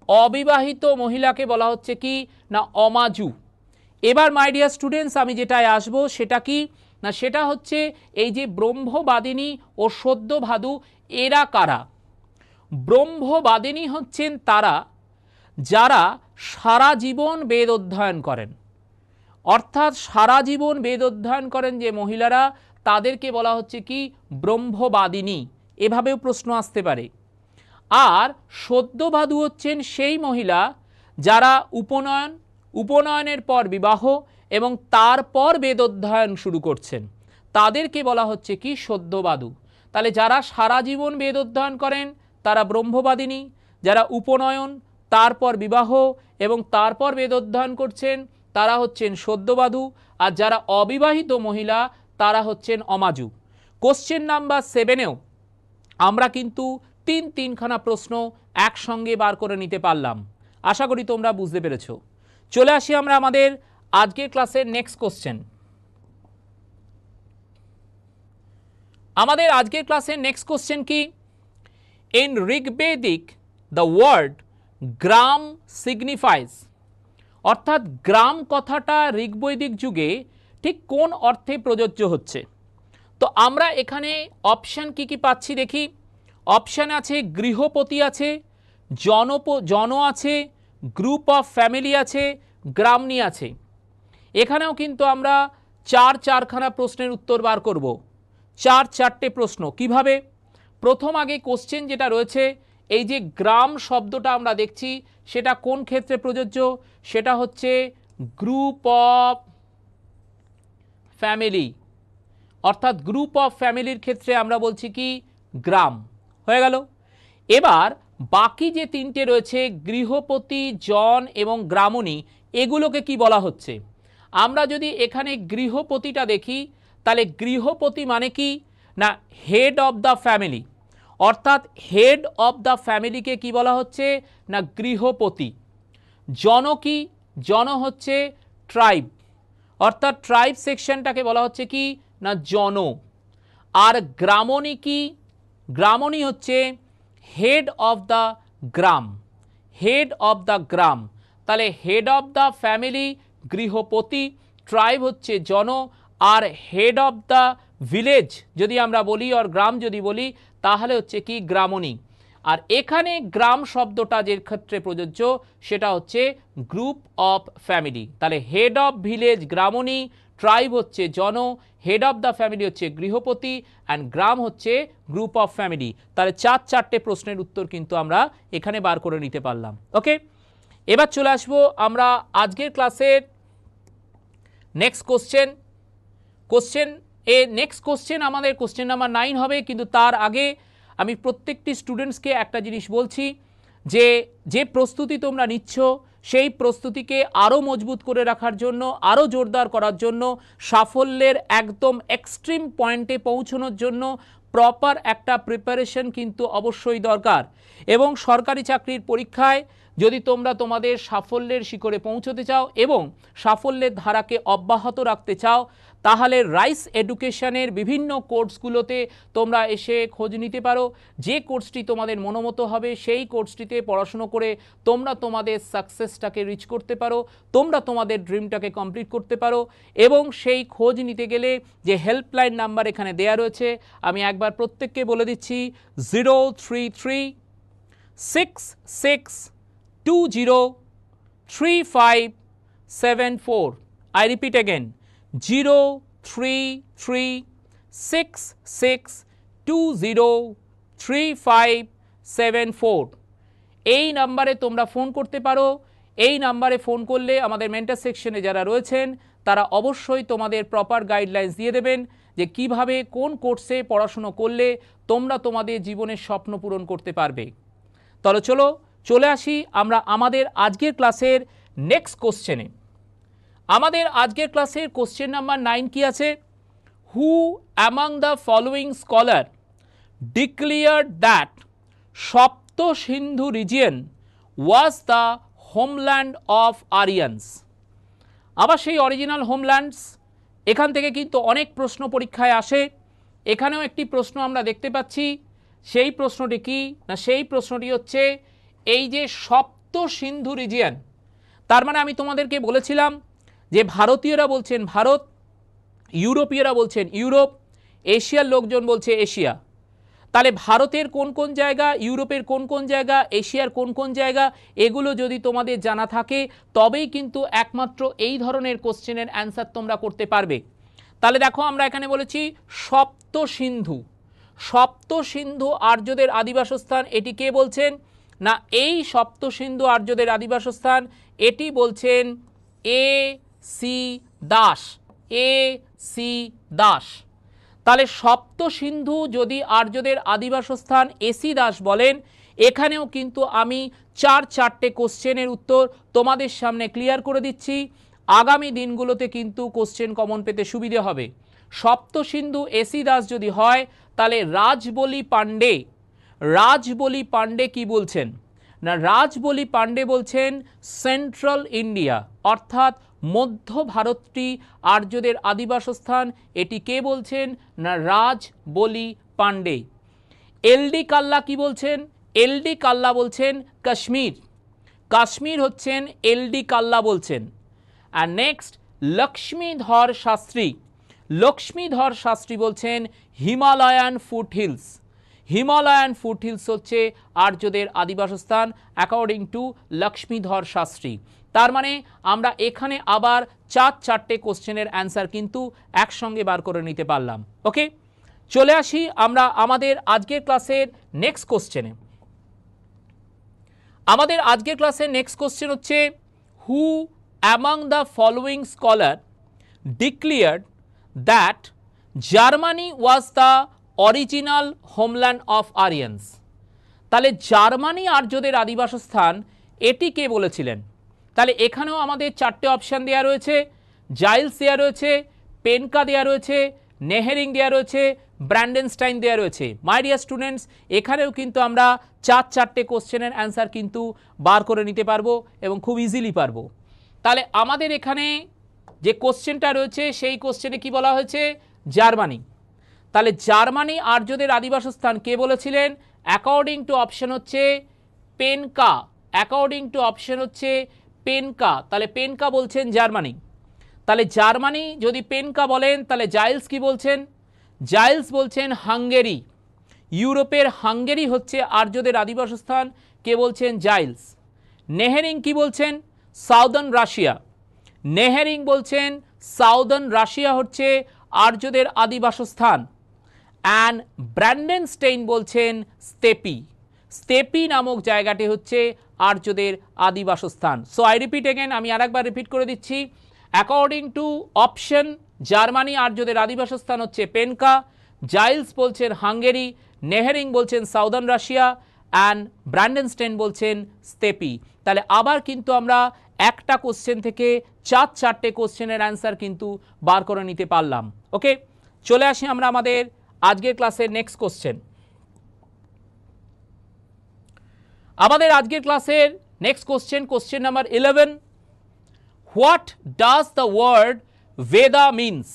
অবিবাহিত মহিলাকে বলা হচ্ছে কি না অমাজু। এবার মাই ডিয়ার স্টুডেন্টস, আমি যেটায় আসবো সেটা কি না, সেটা হচ্ছে এই যে ব্রহ্মবাদিনী ও সদ্যভাদু, এরা কারা? ব্রহ্মবাদিনী হচ্ছেন তারা যারা সারা জীবন বেদ অধ্যয়ন করেন। অর্থাৎ সারা জীবন বেদ অধ্যয়ন করেন যে মহিলারা, তাদেরকে বলা হচ্ছে কি ব্রহ্মবাদিনী। এভাবেও প্রশ্ন আসতে পারে। আর সদ্যভাদু হচ্ছেন সেই মহিলা যারা উপনয়নের পর বিবাহ এবং তারপর বেদ অধ্যয়ন শুরু করছেন, তাদেরকে বলা হচ্ছে কি সদ্যভাদু। তাহলে যারা সারা জীবন বেদ অধ্যয়ন করেন তারা ব্রহ্মবাদিনী, যারা উপনয়ন, তারপর বিবাহ এবং তারপর বেদ অধ্যয়ন করছেন তারা হচ্ছেন সদ্যভাদু, আর যারা অবিবাহিত মহিলা তারা হচ্ছেন অমাজু। কোশ্চেন নাম্বার 7এও আমরা কিন্তু তিনখানা প্রশ্ন একসঙ্গে বার করে নিতে পারলাম। আশা করি তোমরা বুঝতে পেরেছ। চলে আসি আমরা আমাদের আজকের ক্লাসের নেক্সট কোশ্চেন। আমাদের আজকের ক্লাসের নেক্সট কোশ্চেন কি? In Rigvedic the word grama signifies. অর্থাৎ গ্রাম কথাটা ঋগ্বৈদিক যুগে ঠিক কোন অর্থে প্রযোজ্য হচ্ছে? তো আমরা এখানে অপশান কি কি পাচ্ছি দেখি। অপশান আছে গৃহপতি আছে, জন আছে, গ্রুপ অফ ফ্যামিলি আছে, গ্রামনি আছে। এখানেও কিন্তু আমরা চারখানা প্রশ্নের উত্তর বার করব। চারটে প্রশ্ন কিভাবে? প্রথম আগে কোশ্চেন যেটা রয়েছে, এই যে গ্রাম শব্দটা আমরা দেখছি সেটা কোন ক্ষেত্রে প্রযোজ্য? সেটা হচ্ছে গ্রুপ অফ ফ্যামিলি, অর্থাৎ গ্রুপ অফ ফ্যামিলির ক্ষেত্রে আমরা বলছি কি গ্রাম। হয়ে গেল। এবার বাকি যে তিনটে রয়েছে গৃহপতি, জন এবং গ্রামণী, এগুলোকে কি বলা হচ্ছে? আমরা যদি এখানে গৃহপতিটা দেখি তাহলে গৃহপতি মানে কি না হেড অফ দ্য ফ্যামিলি, অর্থাৎ হেড অফ দ্য ফ্যামিলিকে কি বলা হচ্ছে না গৃহপতি। জন কি? জন হচ্ছে ট্রাইব, অর্থাৎ ট্রাইব সেকশনটাকে বলা হচ্ছে কি না জন। আর গ্রামণী কি? গ্রামণী হচ্ছে head of the gram, head of the gram. তাহলে হেড অফ দ্য ফ্যামিলি গৃহপতি, ট্রাইব হচ্ছে জন, আর হেড অফ দ্য ভিলেজ যদি আমরা বলি আর গ্রাম যদি বলি তাহলে হচ্ছে কি গ্রামণী। আর এখানে গ্রাম শব্দটা যে ক্ষেত্রে প্রযোজ্য সেটা হচ্ছে গ্রুপ অফ ফ্যামিলি। তাহলে হেড অফ ভিলেজ গ্রামণী, ট্রাইব হচ্ছে জন, হেড অফ দ্য ফ্যামিলি হচ্ছে গৃহপতি, অ্যান্ড গ্রাম হচ্ছে গ্রুপ অফ ফ্যামিলি। তাহলে চারটে প্রশ্নের উত্তর কিন্তু আমরা এখানে বার করে নিতে পারলাম। ওকে, এবার চলে আসবো আমরা আজকের ক্লাসের নেক্সট নেক্সট কোশ্চেন আমাদের কোশ্চেন নাম্বার 9 হবে। কিন্তু তার আগে আমি প্রত্যেকটি স্টুডেন্টসকে একটা জিনিস বলছি যে যে প্রস্তুতি তোমরা নিচ্ছ সেই প্রস্তুতিকে আরও মজবুত করে রাখার জন্য, আরও জোরদার করার জন্য, সাফল্যের একদম এক্সট্রিম পয়েন্টে পৌঁছানোর জন্য প্রপার একটা প্রিপারেশন কিন্তু অবশ্যই দরকার। এবং সরকারি চাকরির পরীক্ষায় যদি তোমরা তোমাদের সাফল্যের শিখরে পৌঁছতে চাও এবং সাফল্যের ধারাকে অব্যাহত রাখতে চাও তাহলে রাইস এডুকেশনের বিভিন্ন কোর্সগুলোতে তোমরা এসে খোঁজ নিতে পারো। যে কোর্সটি তোমাদের মনোমতো হবে সেই কোর্সটিতে পড়াশুনো করে তোমরা তোমাদের সাকসেসটাকে রিচ করতে পারো, তোমরা তোমাদের ড্রিমটাকে কমপ্লিট করতে পারো। এবং সেই খোঁজ নিতে গেলে যে হেল্পলাইন নাম্বার এখানে দেয়া রয়েছে আমি একবার প্রত্যেককে বলে দিচ্ছি 03366203574। I repeat again 03366203574। এই নাম্বারে তোমরা ফোন করতে পারো। এই নাম্বারে ফোন করলে আমাদের মেন্টর সেকশনে যারা রয়েছেন তারা অবশ্যই তোমাদের প্রপার গাইডলাইন্স দিয়ে দেবেন যে কিভাবে কোন কোর্সে পড়াশুনো করলে তোমরা তোমাদের জীবনের স্বপ্ন পূরণ করতে পারবে। তাহলে চলে আসি আমরা আমাদের আজকের ক্লাসের নেক্সট কোশ্চেনে। আমাদের আজকের ক্লাসের কোশ্চেন নাম্বার 9 কি আছে? Who among the following scholar declared that Sapta Sindhu region was the homeland of Aryans. আবার সেই অরিজিনাল হোমল্যান্ডস, এখান থেকে কিন্তু অনেক প্রশ্ন পরীক্ষায় আসে। এখানেও একটি প্রশ্ন আমরা দেখতে পাচ্ছি। সেই প্রশ্নটি কি না সেই প্রশ্নটি হচ্ছে এই যে সপ্ত সিন্ধু রিজিয়ন, তার মানে আমি তোমাদেরকে বলেছিলাম যে ভারতীয়রা বলছেন ভারত, ইউরোপীয়রা বলছেন ইউরোপ, এশিয়ার লোকজন বলছে এশিয়া। তাহলে ভারতের কোন কোন জায়গা, ইউরোপের কোন কোন জায়গা, এশিয়ার কোন কোন জায়গা, এগুলো যদি তোমাদের জানা থাকে তবেই কিন্তু একমাত্র এই ধরনের কোশ্চেনের অ্যান্সার তোমরা করতে পারবে। তাহলে দেখো আমরা এখানে বলেছি সপ্ত সিন্ধু, সপ্ত সিন্ধু আর্যদের আদিবাসস্থান, এটি কে বলছেন না এই সপ্ত সিন্ধু আর্যদের আদিবাসস্থান এটি বলছেন A.C. দাস, A.C. দাস। তাহলে সপ্ত সিন্ধু যদি আর্যদের আদিবাসস্থান A.C. দাস বলেন, এখানেও কিন্তু আমি চারটে কোশ্চেনের উত্তর তোমাদের সামনে ক্লিয়ার করে দিচ্ছি। আগামী দিনগুলোতে কিন্তু কোশ্চেন কমন পেতে সুবিধে হবে। সপ্ত সিন্ধু A.C. দাস যদি হয় তাহলে রাজবলি পাণ্ডে কি বলছেন না রাজবলি পাণ্ডে বলছেন সেন্ট্রাল ইন্ডিয়া, অর্থাৎ মধ্য ভারতটি আর্যদের আদিবাসস্থান, এটি কে বলছেন না রাজবলি পাণ্ডে। এলডি কাল্লা কি বলছেন? এলডি কাল্লা বলছেন কাশ্মীর হচ্ছেন এলডি কাল্লা বলছেন। আর নেক্সট লক্ষ্মীধর শাস্ত্রী বলছেন হিমালয়ান ফুটহিলস হচ্ছে আর্যদের আদিবাসস্থান অ্যাকর্ডিং টু লক্ষ্মীধর শাস্ত্রী। তার মানে আমরা এখানে আবার চারটে কোশ্চেনের অ্যান্সার কিন্তু একসঙ্গে বার করে নিতে পারলাম। ওকে, চলে আসি আমরা আমাদের আজকের ক্লাসের নেক্সট কোশ্চেনে। আমাদের আজকের ক্লাসে নেক্সট কোশ্চেন হচ্ছে, হু among the following scholar declared that Germany was the original homeland of Aryans. তাহলে জার্মানি আর্যদের আদিবাসস্থান, এটি কে বলেছিলেন? তাহলে এখানেও আমাদের চারটে অপশান দেওয়া রয়েছে, জাইলস দেওয়া রয়েছে, পেনকা দেওয়া রয়েছে, নেহেরিং দেওয়া রয়েছে, ব্র্যান্ডেনস্টাইন দেওয়া রয়েছে। মাই ডিয়ার স্টুডেন্টস, এখানেও কিন্তু আমরা চারটে কোশ্চেনের অ্যান্সার কিন্তু বার করে নিতে পারবো এবং খুব ইজিলি পারবো। তাহলে আমাদের এখানে যে কোশ্চেনটা রয়েছে সেই কোশ্চেনে কি বলা হয়েছে? জার্মানি। তাহলে জার্মানি আর্যদের আদিবাসস্থান কে বলেছিলেন? অ্যাকর্ডিং টু অপশন হচ্ছে পেনকা। অ্যাকর্ডিং টু অপশন হচ্ছে পেনকা। তাহলে পেনকা বলছেন জার্মানি। তাহলে জার্মানি যদি পেনকা বলেন, তাহলে জাইলস কি বলছেন? জাইলস বলছেন হাঙ্গেরি। ইউরোপের হাঙ্গেরি হচ্ছে আর্যদের আদিবাসস্থান, কে বলছেন? জাইলস। নেহেরিং কি বলছেন? Southern Russia. নেহেরিং বলছেন সাউদার্ন রাশিয়া হচ্ছে আর্যদের আদিবাসস্থান। অ্যান্ড ব্র্যান্ডেনস্টেইন বলছেন স্টেপি। স্টেপি নামক জায়গাটি হচ্ছে আর্যদের আদিবাসস্থান। সো আই রিপিট এগেন, আমি আরেকবার রিপিট করে দিচ্ছি। অ্যাকর্ডিং টু অপশন জার্মানি আর্যদের আদিবাসস্থান হচ্ছে পেনকা, জাইলস বলছেন হাঙ্গেরি, নেহেরিং বলছেন সাউদার্ন রাশিয়া, অ্যান্ড ব্র্যান্ডেনস্টেইন বলছেন স্টেপি। তাহলে আবার কিন্তু আমরা একটা কোশ্চেন থেকে চারটে কোশ্চেনের অ্যান্সার কিন্তু বার করে নিতে পারলাম। ওকে, চলে আসি আমরা আমাদের আজকের ক্লাসের নেক্সট কোশ্চেন। আমাদের আজকের ক্লাসের next question, question number 11, what does the word Veda means?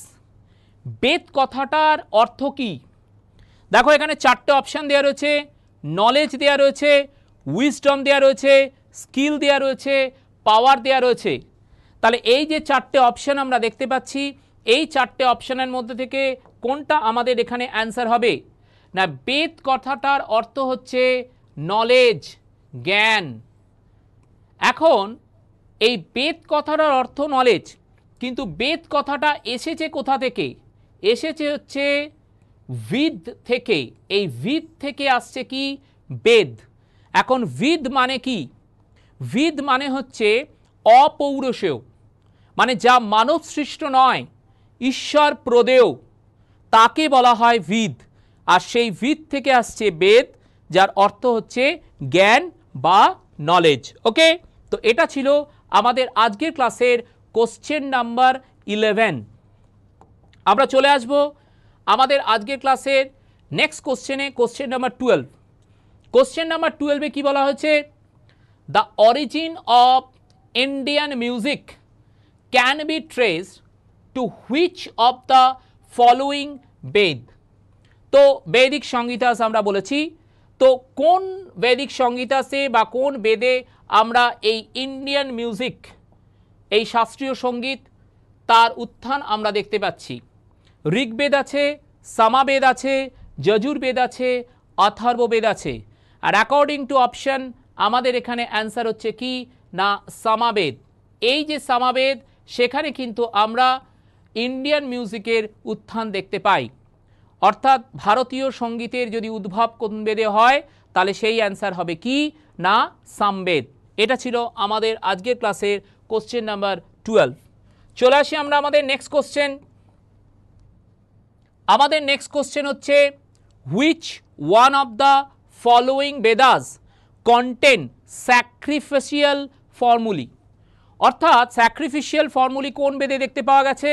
Veda কথাটার অর্থ কি? দেখো এখানে চারটে অপশান দেওয়া রয়েছে, নলেজ দেওয়া রয়েছে, উইজডম দেওয়া রয়েছে, স্কিল দেওয়া রয়েছে, পাওয়ার দেওয়া রয়েছে। তাহলে এই যে চারটে অপশান আমরা দেখতে পাচ্ছি, এই চারটে অপশানের মধ্যে থেকে কোনটা আমাদের এখানে অ্যান্সার হবে? না, বেদ কথাটার অর্থ হচ্ছে নলেজ, জ্ঞান। এখন এই বেদ কথাটার অর্থ নলেজ, কিন্তু বেদ কথাটা এসেছে কোথা থেকে? এসেছে হচ্ছে বিদ থেকে। এই বিদ থেকে আসছে কি? বেদ। এখন বিদ মানে কি? বিদ মানে হচ্ছে অপৌরুষেয়, মানে যা মানব সৃষ্ট নয়, ঈশ্বর প্রদেয়, তাকে বলা হয় বিদ। আর সেই বিদ থেকে আসছে বেদ, যার অর্থ হচ্ছে জ্ঞান বা নলেজ। ওকে, তো এটা ছিল আমাদের আজকের ক্লাসের কোশ্চেন নাম্বার 11। আমরা চলে আসব আমাদের আজকের ক্লাসের নেক্সট কোশ্চেনে, কোশ্চেন নাম্বার 12। কোশ্চেন নাম্বার 12-এ কি বলা হয়েছে? The origin of Indian music can be traced to which of the following Veda? তো বৈদিক সংগীতাস আমরা বলেছি, তো কোন বৈদিক সংগীতাসে বা কোন বেদে আমরা এই ইন্ডিয়ান মিউজিক, এই শাস্ত্রীয় সঙ্গীত, তার উত্থান আমরা দেখতে পাচ্ছি? ঋগ্বেদ আছে, সামাবেদ আছে, যজুর্বেদ আছে, অথর্ববেদ আছে। আর অ্যাকর্ডিং টু অপশন আমাদের এখানে অ্যান্সার হচ্ছে কি? না, সামাবেদ। এই যে সামাবেদ, সেখানে কিন্তু আমরা ইন্ডিয়ান মিউজিকের উত্থান দেখতে পাই। অর্থাৎ ভারতীয় সঙ্গীতের যদি উদ্ভব কোন বেদে হয়, তাহলে সেই অ্যান্সার হবে কি? না, সামবেদ। এটা ছিল আমাদের আজকের ক্লাসের কোশ্চেন নাম্বার 12। চলে আসি আমরা আমাদের নেক্সট কোশ্চেন। আমাদের নেক্সট কোশ্চেন হচ্ছে, which one of the following Vedas contain sacrificial formulae? অর্থাৎ স্যাক্রিফিশিয়াল ফর্মুলি কোন বেদে দেখতে পাওয়া গেছে?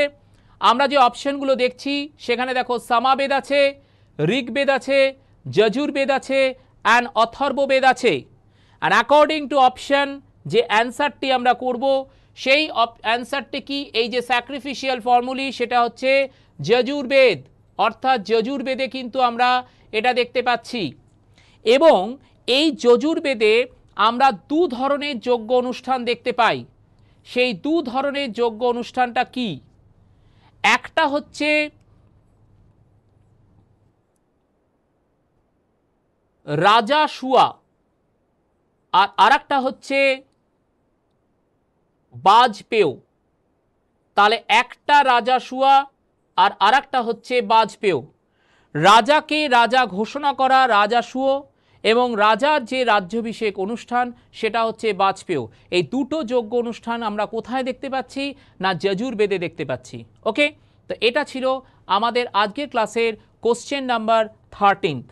আমরা যে অপশনগুলো দেখছি সেখানে দেখো, সামাবেদ আছে, ঋগ্বেদ আছে, যজুর্বেদ আছে, অ্যান্ড অথর্ববেদ আছে। অ্যান্ড অ্যাকর্ডিং টু অপশন যে অ্যান্সারটি আমরা করব, সেই অ্যান্সারটি কি? এই যে স্যাক্রিফিশিয়াল ফর্মুলি, সেটা হচ্ছে যজুর্বেদ। অর্থাৎ যজুর্বেদে কিন্তু আমরা এটা দেখতে পাচ্ছি। এবং এই যজুর্বেদে আমরা দু ধরনের যজ্ঞ অনুষ্ঠান দেখতে পাই। সেই দু ধরনের যজ্ঞ অনুষ্ঠানটা কি? একটা হচ্ছে রাজা শুয়া, আর আরেকটা হচ্ছে বাজপেয়। তাহলে একটা রাজা শুয়া আর আরেকটা হচ্ছে বাজপেয়। রাজাকে রাজা ঘোষণা করা রাজা শুয়, এবং রাজার যে রাজ্যাভিষেক অনুষ্ঠান সেটা হচ্ছে বাজপেয়। এই দুটো যোগ্য অনুষ্ঠান আমরা কোথায় দেখতে পাচ্ছি? না যজুর্বেদে দেখতে পাচ্ছি। ওকে, তো এটা ছিল আমাদের আজকের ক্লাসের কোশ্চেন নাম্বার 13।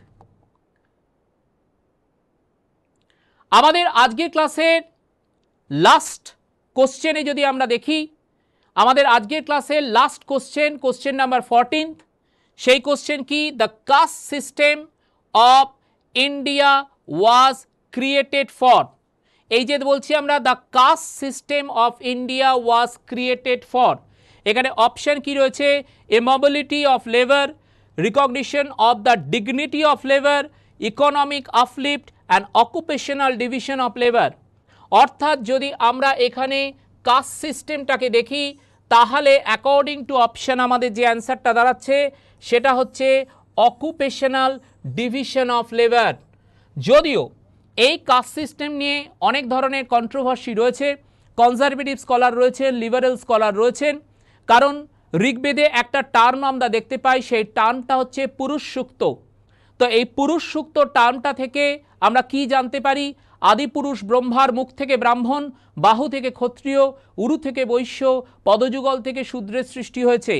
আমাদের আজকের ক্লাসের লাস্ট কোশ্চেনে যদি আমরা দেখি, আমাদের আজকের ক্লাসের লাস্ট কোশ্চেন নাম্বার 14, সেই কোশ্চেন কি? The caste system of India was created for. এই যে বলছি আমরা the caste system of India was created for, এখানে অপশন কি রয়েছে? Immobility of labour, recognition of the dignity of labour, economic uplift and occupational division of labour. অর্থাৎ যদি আমরা এখানে কাস্ট সিস্টেমটাকে দেখি তাহলে অ্যাকর্ডিং টু অপশন আমাদের যে অ্যান্সারটা দাঁড়াচ্ছে সেটা হচ্ছে অকুপেশনাল ডিভিশন অফ লেবার। যদিও এই কাস্ট সিস্টেম নিয়ে অনেক ধরনের কন্ট্রোভার্সি রয়েছে, কনজারভেটিভ স্কলার রয়েছেন, লিবারেল স্কলার রয়েছেন, কারণ ঋগ্বেদে একটা টার্ম আমরা দেখতে পাই, সেই টার্মটা হচ্ছে পুরুষ সূক্ত। তো এই পুরুষ সূক্ত টার্মটা থেকে আমরা কি জানতে পারি? আদিপুরুষ ব্রহ্মার মুখ থেকে ব্রাহ্মণ, বাহু থেকে ক্ষত্রিয়, উরু থেকে বৈশ্য, পদযুগল থেকে শূদ্রের সৃষ্টি হয়েছে।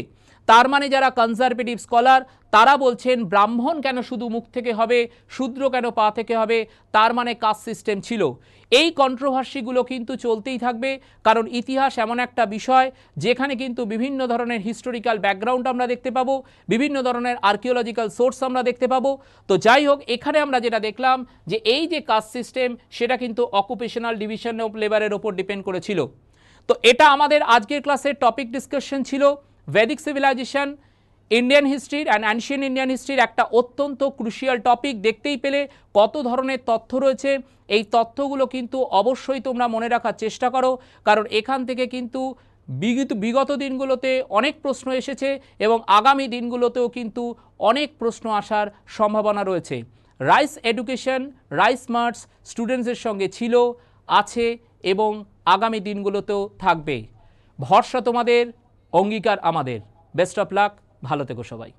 তার মানে যারা কনজারভেটিভ স্কলার তারা বলছেন ব্রাহ্মণ কেন শুধু মুখ থেকে হবে, শূদ্র কেন পা থেকে হবে, তার মানে কাস্ট সিস্টেম ছিল। এই কন্ট্রোভার্সিগুলো কিন্তু চলতেই থাকবে, কারণ ইতিহাস এমন একটা বিষয় যেখানে কিন্তু বিভিন্ন ধরনের হিস্টোরিক্যাল ব্যাকগ্রাউন্ড আমরা দেখতে পাবো, বিভিন্ন ধরনের আর্কিওলজিক্যাল সোর্স আমরা দেখতে পাবো। তো যাই হোক, এখানে আমরা যেটা দেখলাম যে এই যে কাস্ট সিস্টেম সেটা কিন্তু অকুপেশনাল ডিভিশন অফ লেবারের ওপর ডিপেন্ড করেছিল। তো এটা আমাদের আজকের ক্লাসের টপিক ডিসকাশন ছিল। ভেদিক সিভিলাইজেশন, ইন্ডিয়ান হিস্ট্রির অ্যান্ড অ্যানশিয়েন্ট ইন্ডিয়ান হিস্ট্রির একটা অত্যন্ত ক্রুশিয়াল টপিক। দেখতেই পেলে কত ধরনের তথ্য রয়েছে। এই তথ্যগুলো কিন্তু অবশ্যই তোমরা মনে রাখার চেষ্টা করো, কারণ এখান থেকে কিন্তু বিগত দিনগুলোতে অনেক প্রশ্ন এসেছে এবং আগামী দিনগুলোতেও কিন্তু অনেক প্রশ্ন আসার সম্ভাবনা রয়েছে। রাইস এডুকেশন, রাইস মার্টস স্টুডেন্টসের সঙ্গে ছিল, আছে এবং আগামী দিনগুলোতেও থাকবে। ভরসা তোমাদের, অঙ্গীকার আমাদের। বেস্ট অফ লাক, ভালো থেকো সবাই।